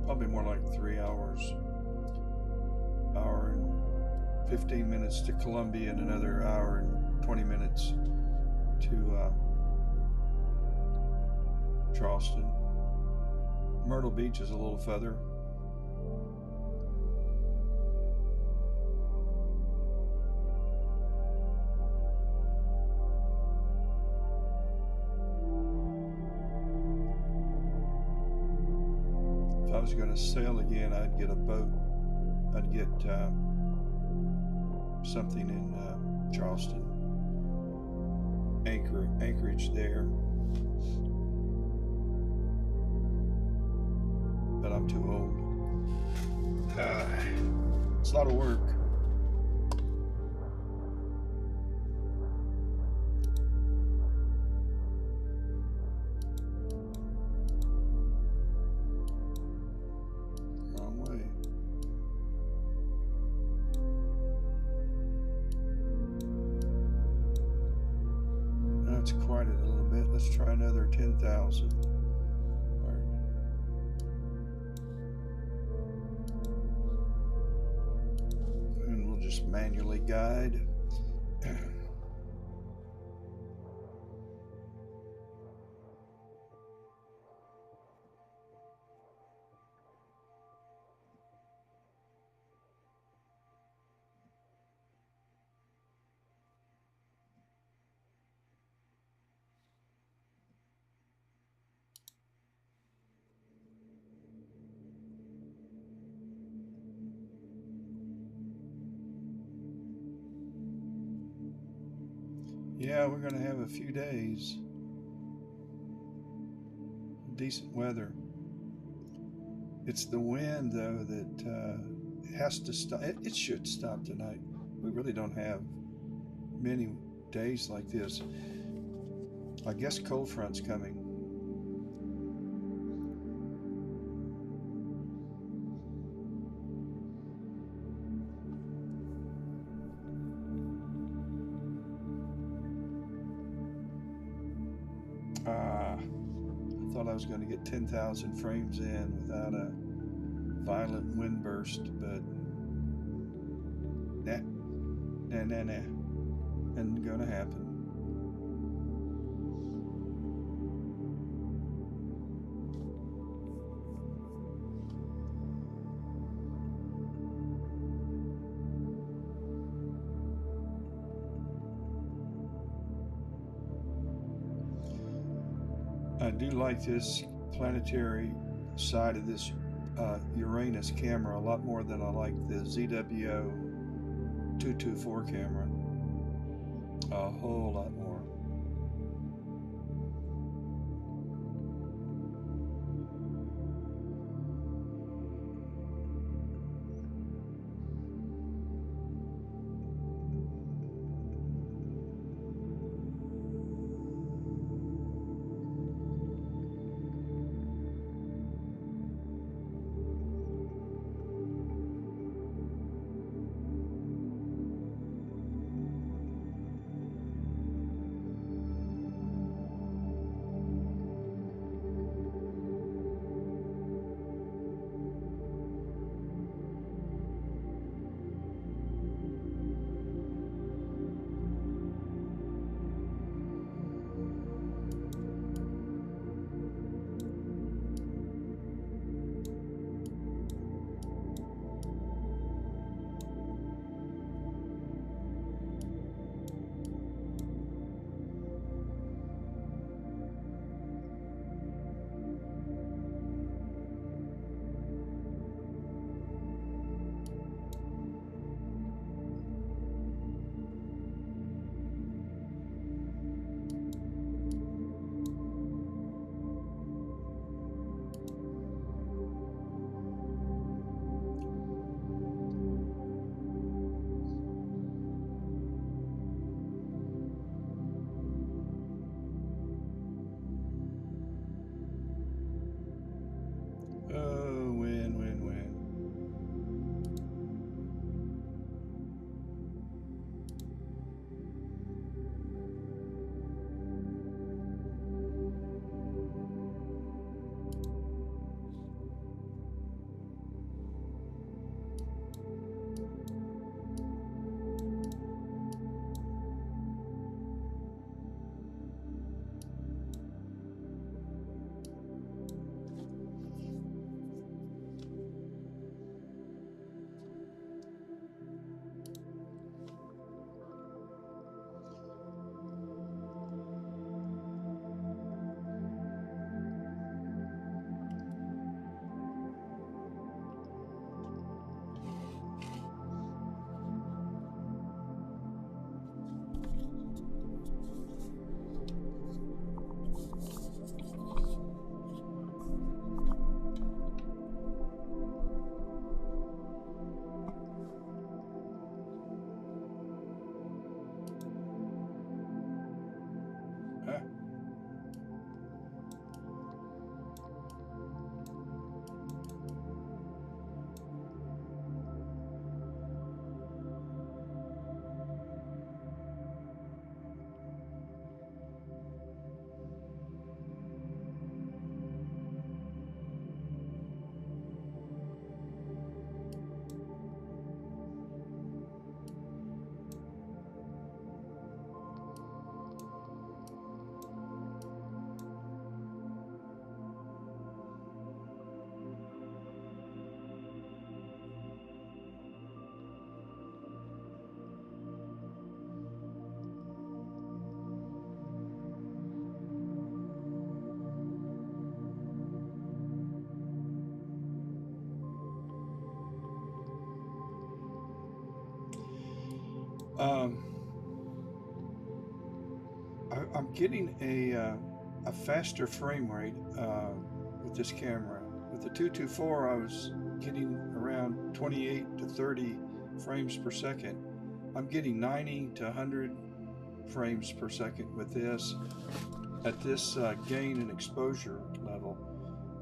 Probably more like 3 hours. Hour and 15 minutes to Columbia and another hour and 20 minutes to Charleston. Myrtle Beach is a little further. If I was going to sail again, I'd get a boat. I'd get something in Charleston, anchorage there. But I'm too old. It's a lot of work. Wrong way. Now it's quieted a little bit. Let's try another 10,000. just manually guide. Yeah, we're going to have a few days. Decent weather. It's the wind, though, that has to stop. It should stop tonight. We really don't have many days like this. I guess cold front's coming. I thought I was going to get 10,000 frames in without a violent wind burst, but nah. Isn't going to happen. I do like this planetary side of this URANUS camera a lot more than I like the ZWO224 camera. A whole lot more. Um, I'm getting a faster frame rate with this camera. With the 224, I was getting around 28 to 30 frames per second. I'm getting 90 to 100 frames per second with this at this gain and exposure level.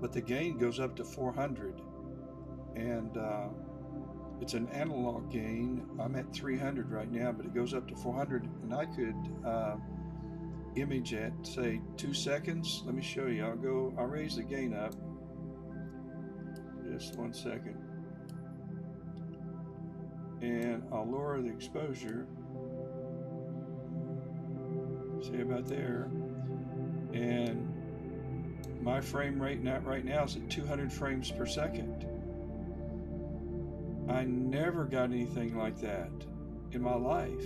But the gain goes up to 400, and it's an analog gain. I'm at 300 right now, but it goes up to 400, and I could image at, say, 2 seconds. Let me show you. I'll raise the gain up. Just 1 second. And I'll lower the exposure. See about there. And my frame rate right now is at 200 frames per second. I never got anything like that in my life.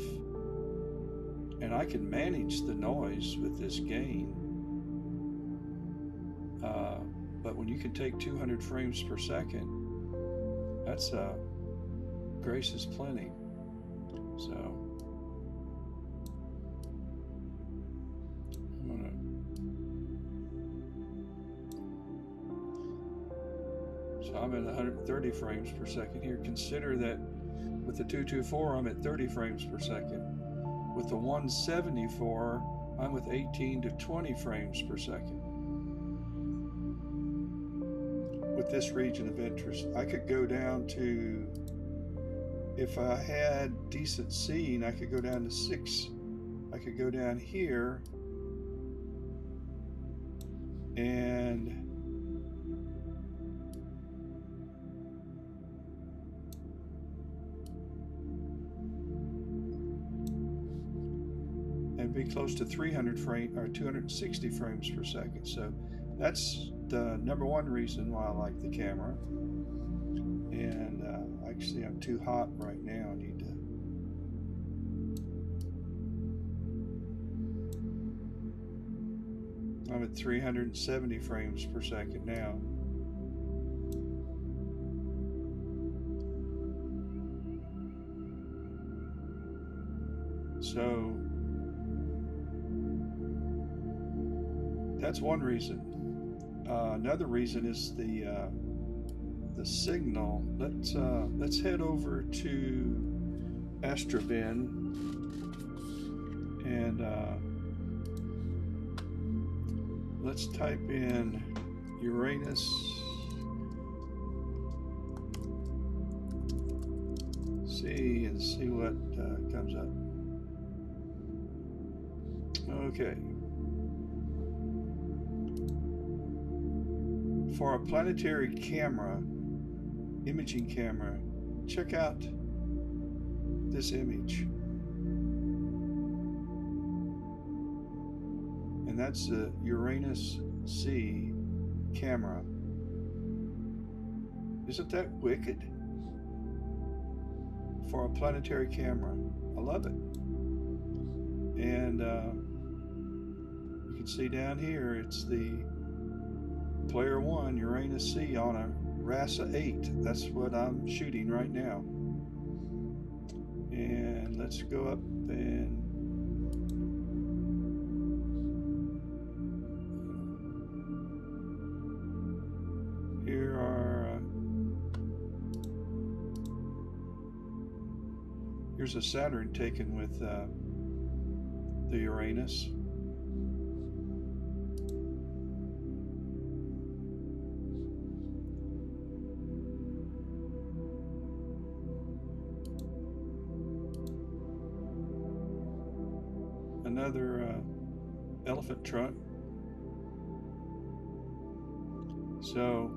And I can manage the noise with this gain. But when you can take 200 frames per second, that's grace is plenty. So I'm at 130 frames per second here. Consider that with the 224, I'm at 30 frames per second. With the 174, I'm with 18 to 20 frames per second. With this region of interest, I could go down to, if I had decent seeing, I could go down to 6. I could go down here and be close to 300 frames or 260 frames per second. So that's the #1 reason why I like the camera. And actually, I'm too hot right now. I need to. I'm at 370 frames per second now. So that's one reason. Another reason is the signal. Let's head over to Astrobin and let's type in Uranus C and see what comes up. Okay. For a planetary camera, imaging camera, check out this image. And that's the URANUS C camera. Isn't that wicked? For a planetary camera. I love it. And you can see down here, it's the Player 1 URANUS C on a RASA 8. That's what I'm shooting right now. And let's go up and here are here's a Saturn taken with the Uranus. Another elephant trunk. So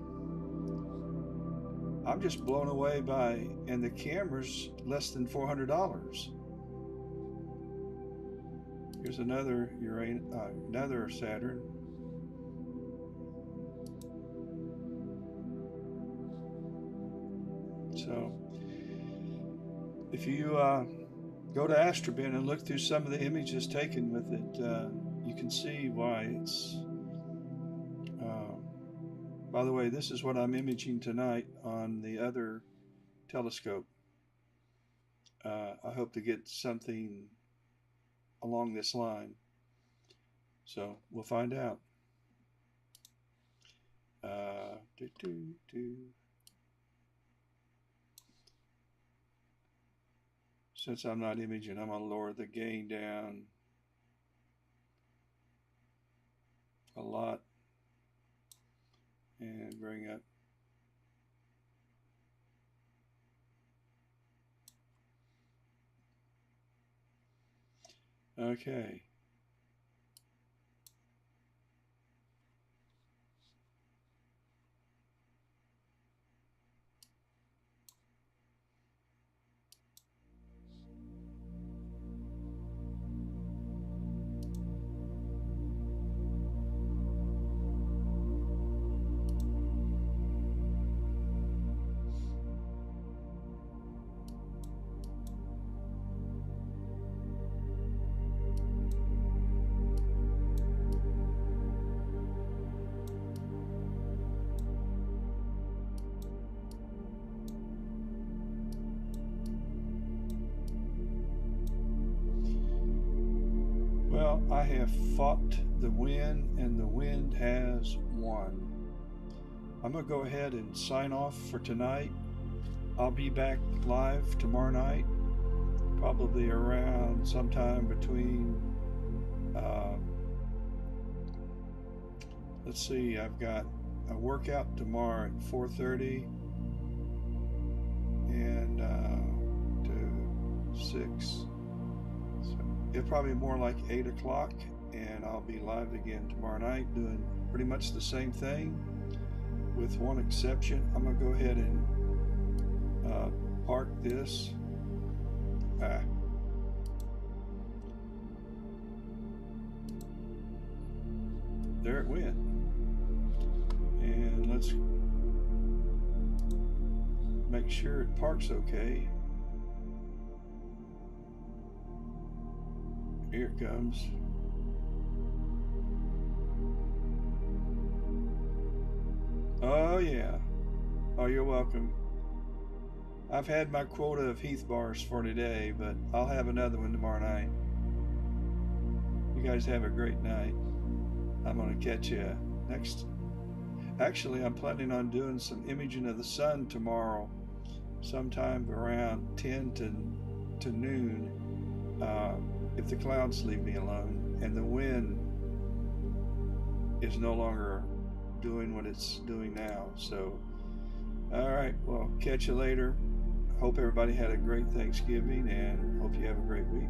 I'm just blown away by, and the camera's less than $400. Here's another another Saturn. So if you go to Astrobin and look through some of the images taken with it, you can see why it's by the way, this is what I'm imaging tonight on the other telescope. I hope to get something along this line. So we'll find out. Since I'm not imaging, I'm going to lower the gain down a lot and bring up okay. Well, I have fought the wind, and the wind has won. I'm going to go ahead and sign off for tonight. I'll be back live tomorrow night, probably around sometime between, let's see, I've got a workout tomorrow at 4:30 and to 6. It'll probably be more like 8 o'clock, and I'll be live again tomorrow night doing pretty much the same thing with one exception. I'm going to go ahead and park this. There it went. And let's make sure it parks okay. Here it comes. Oh yeah. Oh, you're welcome. I've had my quota of Heath bars for today, but I'll have another one tomorrow night. You guys have a great night. I'm going to catch you next. Actually, I'm planning on doing some imaging of the sun tomorrow, sometime around 10 to noon. If the clouds leave me alone and the wind is no longer doing what it's doing now. So, all right, well, catch you later. Hope everybody had a great Thanksgiving, and hope you have a great week.